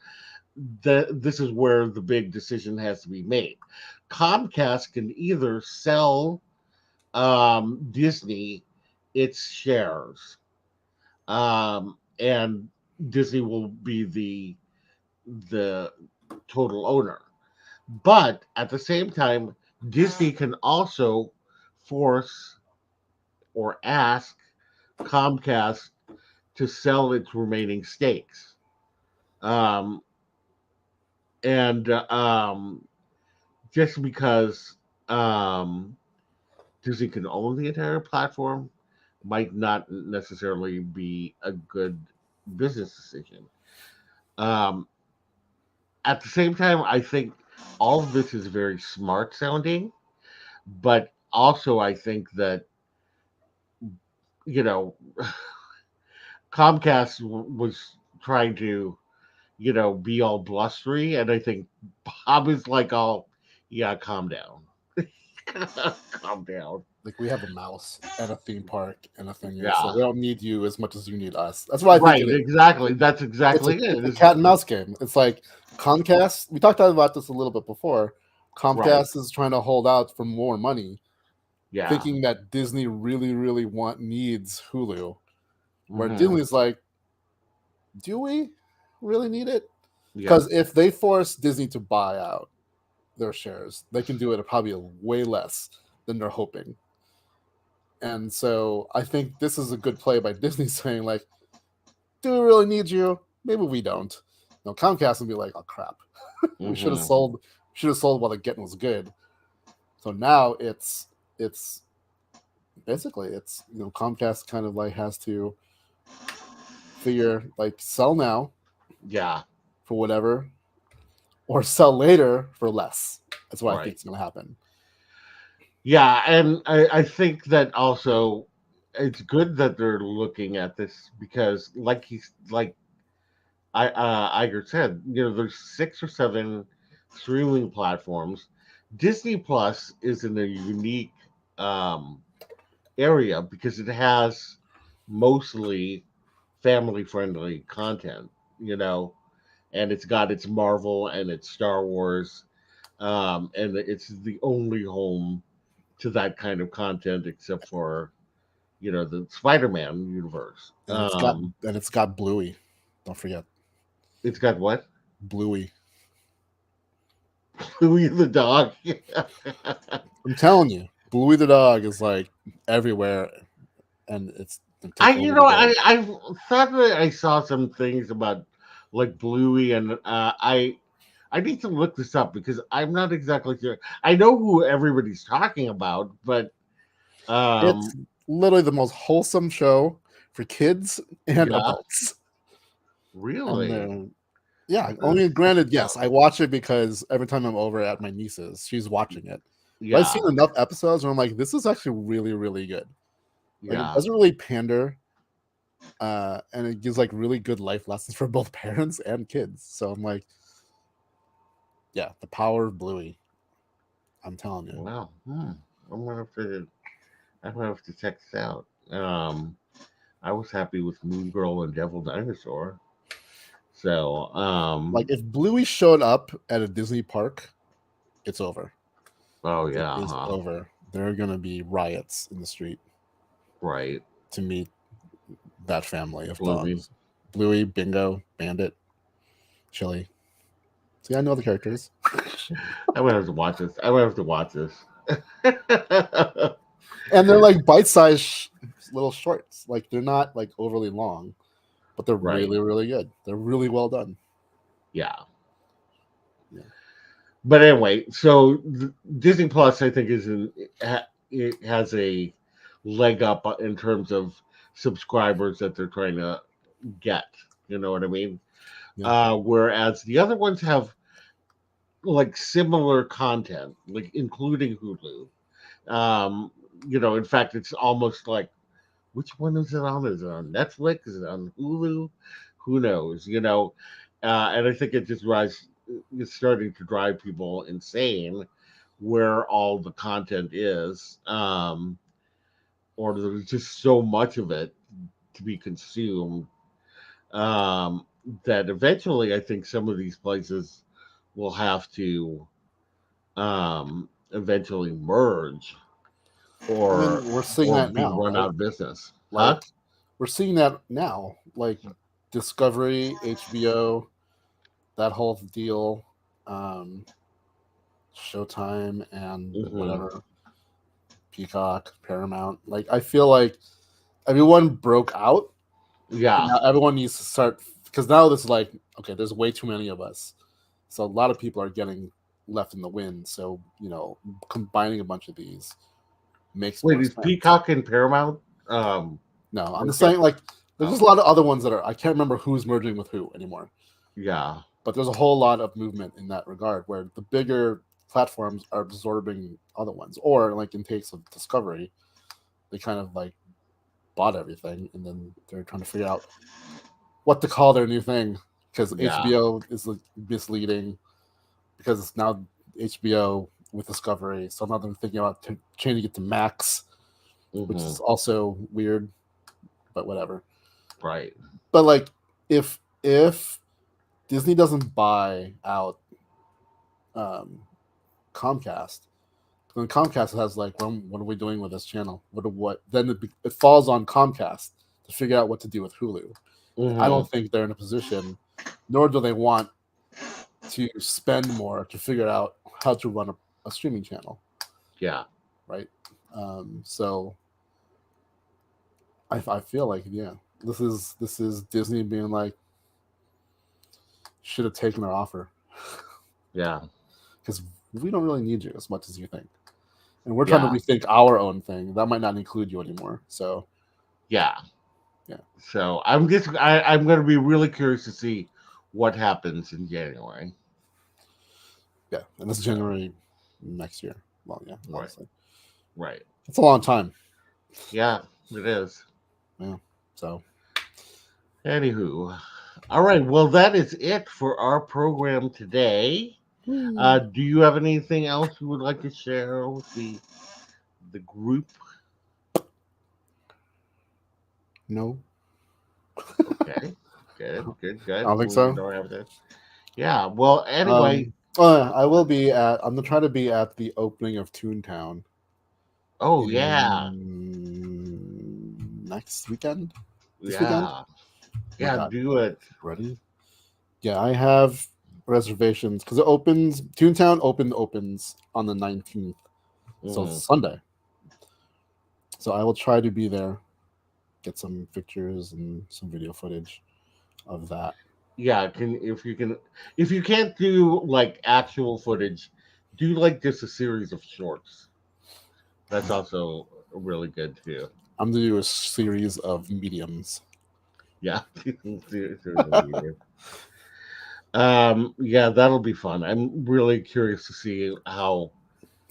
this is where the big decision has to be made. Comcast can either sell Disney its shares, and Disney will be the total owner. But at the same time, Disney can also force or ask Comcast to sell its remaining stakes. Um, and just because um, Disney can own the entire platform might not necessarily be a good business decision. Um, at the same time, I think all of this is very smart sounding, but also I think that you know Comcast was trying to be all blustery, and I think Bob is like, all, yeah, calm down, calm down. Like we have a mouse and a theme park and a thingy, so Yeah, we don't need you as much as you need us. That's what I think right, it is. exactly. That's It's a exactly it. it's a cat and mouse game. It's like Comcast. We talked about this a little bit before. Right. Comcast is trying to hold out for more money, Yeah. thinking that Disney really needs Hulu. Where Hmm. Disney's like, do we really need it? Yeah. Because if they force Disney to buy out their shares, they can do it at probably way less than they're hoping. And so I think this is a good play by Disney saying like, do we really need you? Maybe we don't. No, Comcast will be like, oh crap, we Hmm. should have sold while the getting was good. So now it's basically Comcast kind of like has to figure like sell now Yeah. for whatever or sell later for less. That's what I think Right. is going to happen. Yeah, and I think that also it's good that they're looking at this because, like Iger said, there's six or seven streaming platforms. Disney Plus is in a unique um, area because it has mostly family friendly content, you know, and it's got its Marvel and its Star Wars, and it's the only home to that kind of content except for the Spider-Man universe. And it's got Bluey. Don't forget It's got what? Bluey. Louis the dog. I'm telling you, Bluey the dog is like everywhere, and it's gonna I take over the world. I thought that I saw some things about like Bluey, and I need to look this up because I'm not exactly sure. I know who everybody's talking about, but It's um, literally the most wholesome show for kids and yeah, adults. And really, yeah, Let's only check granted, it out. yes, I watch it because every time I'm over at my niece's, she's watching it. But I've seen Yeah, enough episodes where I'm like, this is actually really good. Like it yeah. doesn't really pander, and it gives like really good life lessons for both parents and kids. So I'm like, yeah, the power of Bluey. I'm telling you. Wow. I'm gonna have to check this out. I was happy with Moon Girl and Devil Dinosaur. So, Like if Bluey showed up at a Disney park, it's over. oh It yeah, is over. There are gonna be riots in the street right. to meet that family of Bluey. dogs. Bluey, Bingo, Bandit, Chili. See, I know the characters. I would have to watch this. I would have to watch this. And they're like bite-sized little shorts. Like they're not like overly long, but they're Right. really, really good. They're really well done. Yeah. Yeah. But anyway, so Disney Plus, I think, it has a leg up in terms of subscribers that they're trying to get. You know what I mean? Yeah. Whereas the other ones have like similar content, like including Hulu. Um, in fact, it's almost like which one is it on? Is it on Netflix? Is it on Hulu? Who knows? And I think it just it's starting to drive people insane where all the content is, or there's just so much of it to be consumed um, that eventually I think some of these places will have to eventually merge I or mean, we're seeing that be now, run right? out of business. Huh? Like we're seeing that now. Like Discovery, HBO, that whole deal, um, Showtime, and Hmm. whatever, Peacock, Paramount. Like I feel like everyone broke out, and Yeah. now everyone needs to start because now this is like okay, there's way too many of us, so a lot of people are getting left in the wind. So combining a bunch of these makes Wait, more is sense. Peacock and Paramount? No, I'm just Okay. saying like there's just a Oh, lot of other ones that are I can't remember who's merging with who anymore. yeah. But there's a whole lot of movement in that regard where the bigger platforms are absorbing other ones, or like in case of Discovery, they kind of like bought everything and then they're trying to figure out what to call their new thing because Yeah. HBO is like, misleading because it's now HBO with Discovery. So now they're thinking about changing it to Max, which Hmm. is also weird, but whatever. Right. But like if Disney doesn't buy out um, Comcast, then Comcast has like, well, what are we doing with this channel? What? Then it falls on Comcast to figure out what to do with Hulu. And I Hmm. don't think they're in a position, nor do they want to spend more to figure out how to run a streaming channel, Yeah. right? So I feel like this is Disney being like should have taken our offer Yeah. because we don't really need you as much as you think, and we're trying to Yeah. rethink our own thing that might not include you anymore. So Yeah. yeah, So I'm going to be really curious to see what happens in January. yeah, and this is So January next year. Well, yeah, right. obviously Right. it's a long time. Yeah. It is. Yeah, so Anywho. All right. Well, that is it for our program today. Do you have anything else you would like to share with the group? no, Okay. Good. Good. I Good. don't think We so. don't have that. Yeah. Well. Anyway. I will be at. I'm gonna try to be at the opening of Toontown Oh yeah. in next weekend. This weekend. Yeah. Oh my Yeah. god, Do it. ready? Yeah, I have reservations because it opens. Toontown opens on the 19th, so Hmm. Sunday. So I will try to be there, get some pictures and some video footage of that. Yeah. If you can't do like actual footage, do like just a series of shorts. That's also really good too. I'm gonna do a series of mediums. Yeah. Series of media. Yeah, that'll be fun. I'm really curious to see How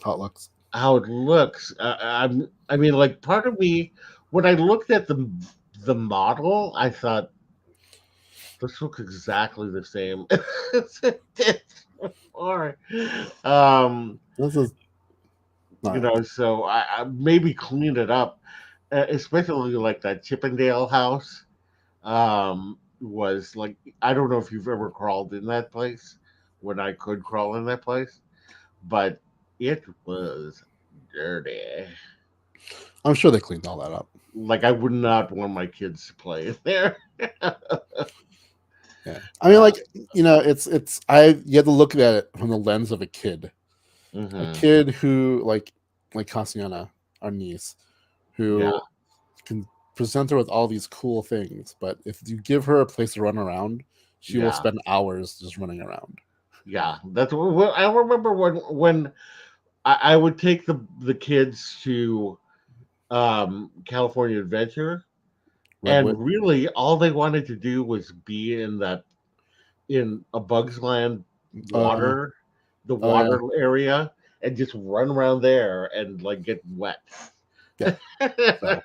it looks. how it looks. I mean, like part of me, when I looked at the model, I thought this looks exactly the same as it did before. Um, This is all right. so I maybe clean it up. especially like that Chippendale house. Was like, I don't know if you've ever crawled in that place when I could crawl in that place, but it was dirty. I'm sure they cleaned all that up. Like, I would not want my kids to play in there. Yeah, I mean, uh, like, it's I you have to look at it from the lens of a hmm kid who like Cassiana, our niece, Yeah, who can present her with all these cool things, but if you give her a place to run around, she will yeah, spend hours just running around. yeah. That's what I remember when I would take the kids to California Adventure, and Redwood. really all they wanted to do was be in a Bugs Land Oh yeah. water, the Oh yeah. water area, and just run around there and like get wet. Yeah. So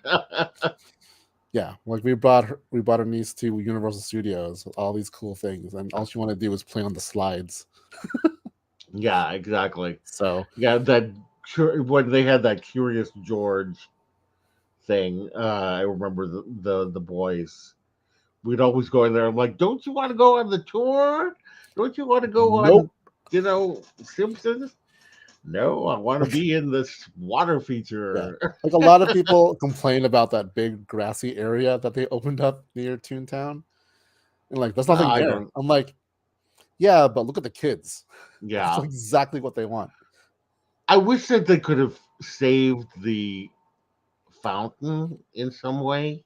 yeah, like we brought our niece to Universal Studios with all these cool things, and all she wanted to do was play on the slides. Yeah, exactly. So Yeah, that when they had that Curious George thing, I remember the boys. We'd always go in there. I'm like, don't you want to go on the tour? Don't you want to go nope. on, Simpsons? No, I want to Like be in this water yeah, feature. like a lot of people complain about that big grassy area that they opened up near Toontown, and like there's nothing I there. don't. I'm like, yeah, but look at the kids. That's Yeah, exactly what they want. I wish that they could have saved the fountain in some way,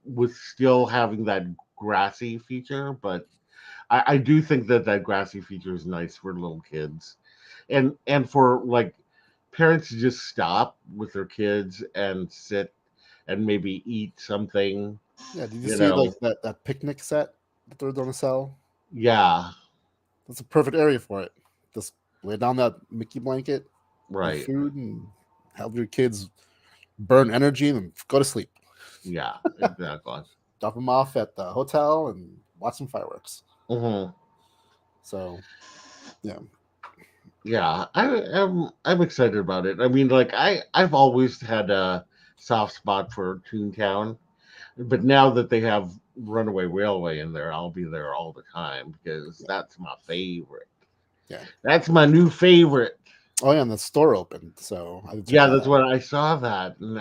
with still having that grassy feature. But I do think that that grassy feature is nice for little kids, and for like parents to just stop with their kids and sit and maybe eat something. Yeah, did you You see like know, that picnic set that they're going to sell? yeah, That's a perfect area for it. Just lay down that Mickey blanket, eat right, food, and have your kids burn energy and go to sleep. yeah, exactly. Drop them off at the hotel and watch some fireworks. hmm So yeah, Yeah, I'm excited about it. I mean, like I've always had a soft spot for Toontown, but now that they have Runaway Railway in there, I'll be there all the time because yeah, that's my favorite. yeah. That's my new favorite. Oh yeah, and the store opened, so I did check Yeah, that that's out. what I saw that, and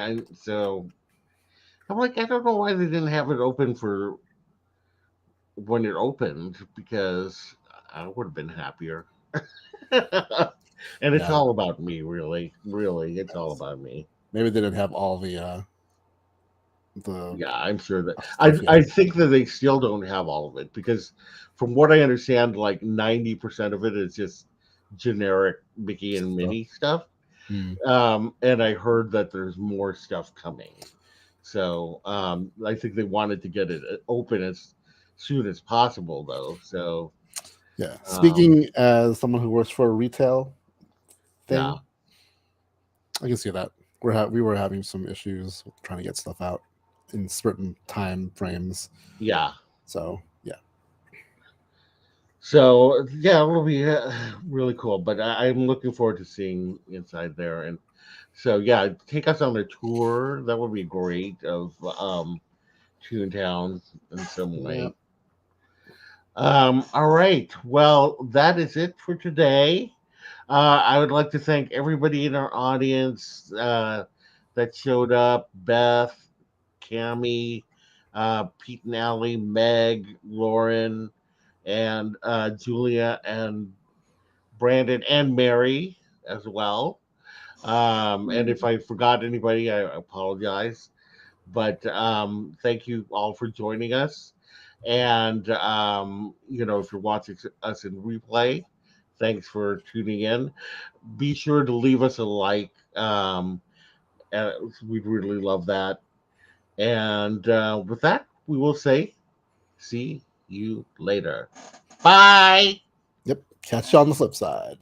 I'm like, I don't know why they didn't have it open for when it opened because I would have been happier. And it's Yeah, all about me, really, really. It's all about me. maybe they didn't have all the Yeah, I'm sure that stuff I yet. think that they still don't have all of it because from what I understand, like 90% of it is just generic Mickey and So, Minnie stuff. hmm. And I heard that there's more stuff coming. So I think they wanted to get it open as soon as possible, though. So Yeah. um, Speaking as someone who works for a retail yeah, thing, I can see that we were having some issues with trying to get stuff out in certain time frames. yeah. So yeah, So yeah, it'll be really cool. But I'm looking forward to seeing inside there. And so yeah, take us on a tour. That would be great of Toontown in some yeah. way. All right. Well, that is it for today. I would like to thank everybody in our audience that showed up: Beth, Cami, Pete and Allie, Meg, Lauren, and Julia, and Brandon, and Mary as well. And if I forgot anybody, I apologize. But thank you all for joining us. And, if you're watching us in replay, thanks for tuning in. Be sure to leave us a like. Uh, we'd really love that. And with that, we will say, see you later. Bye. Yep. Catch you on the flip side.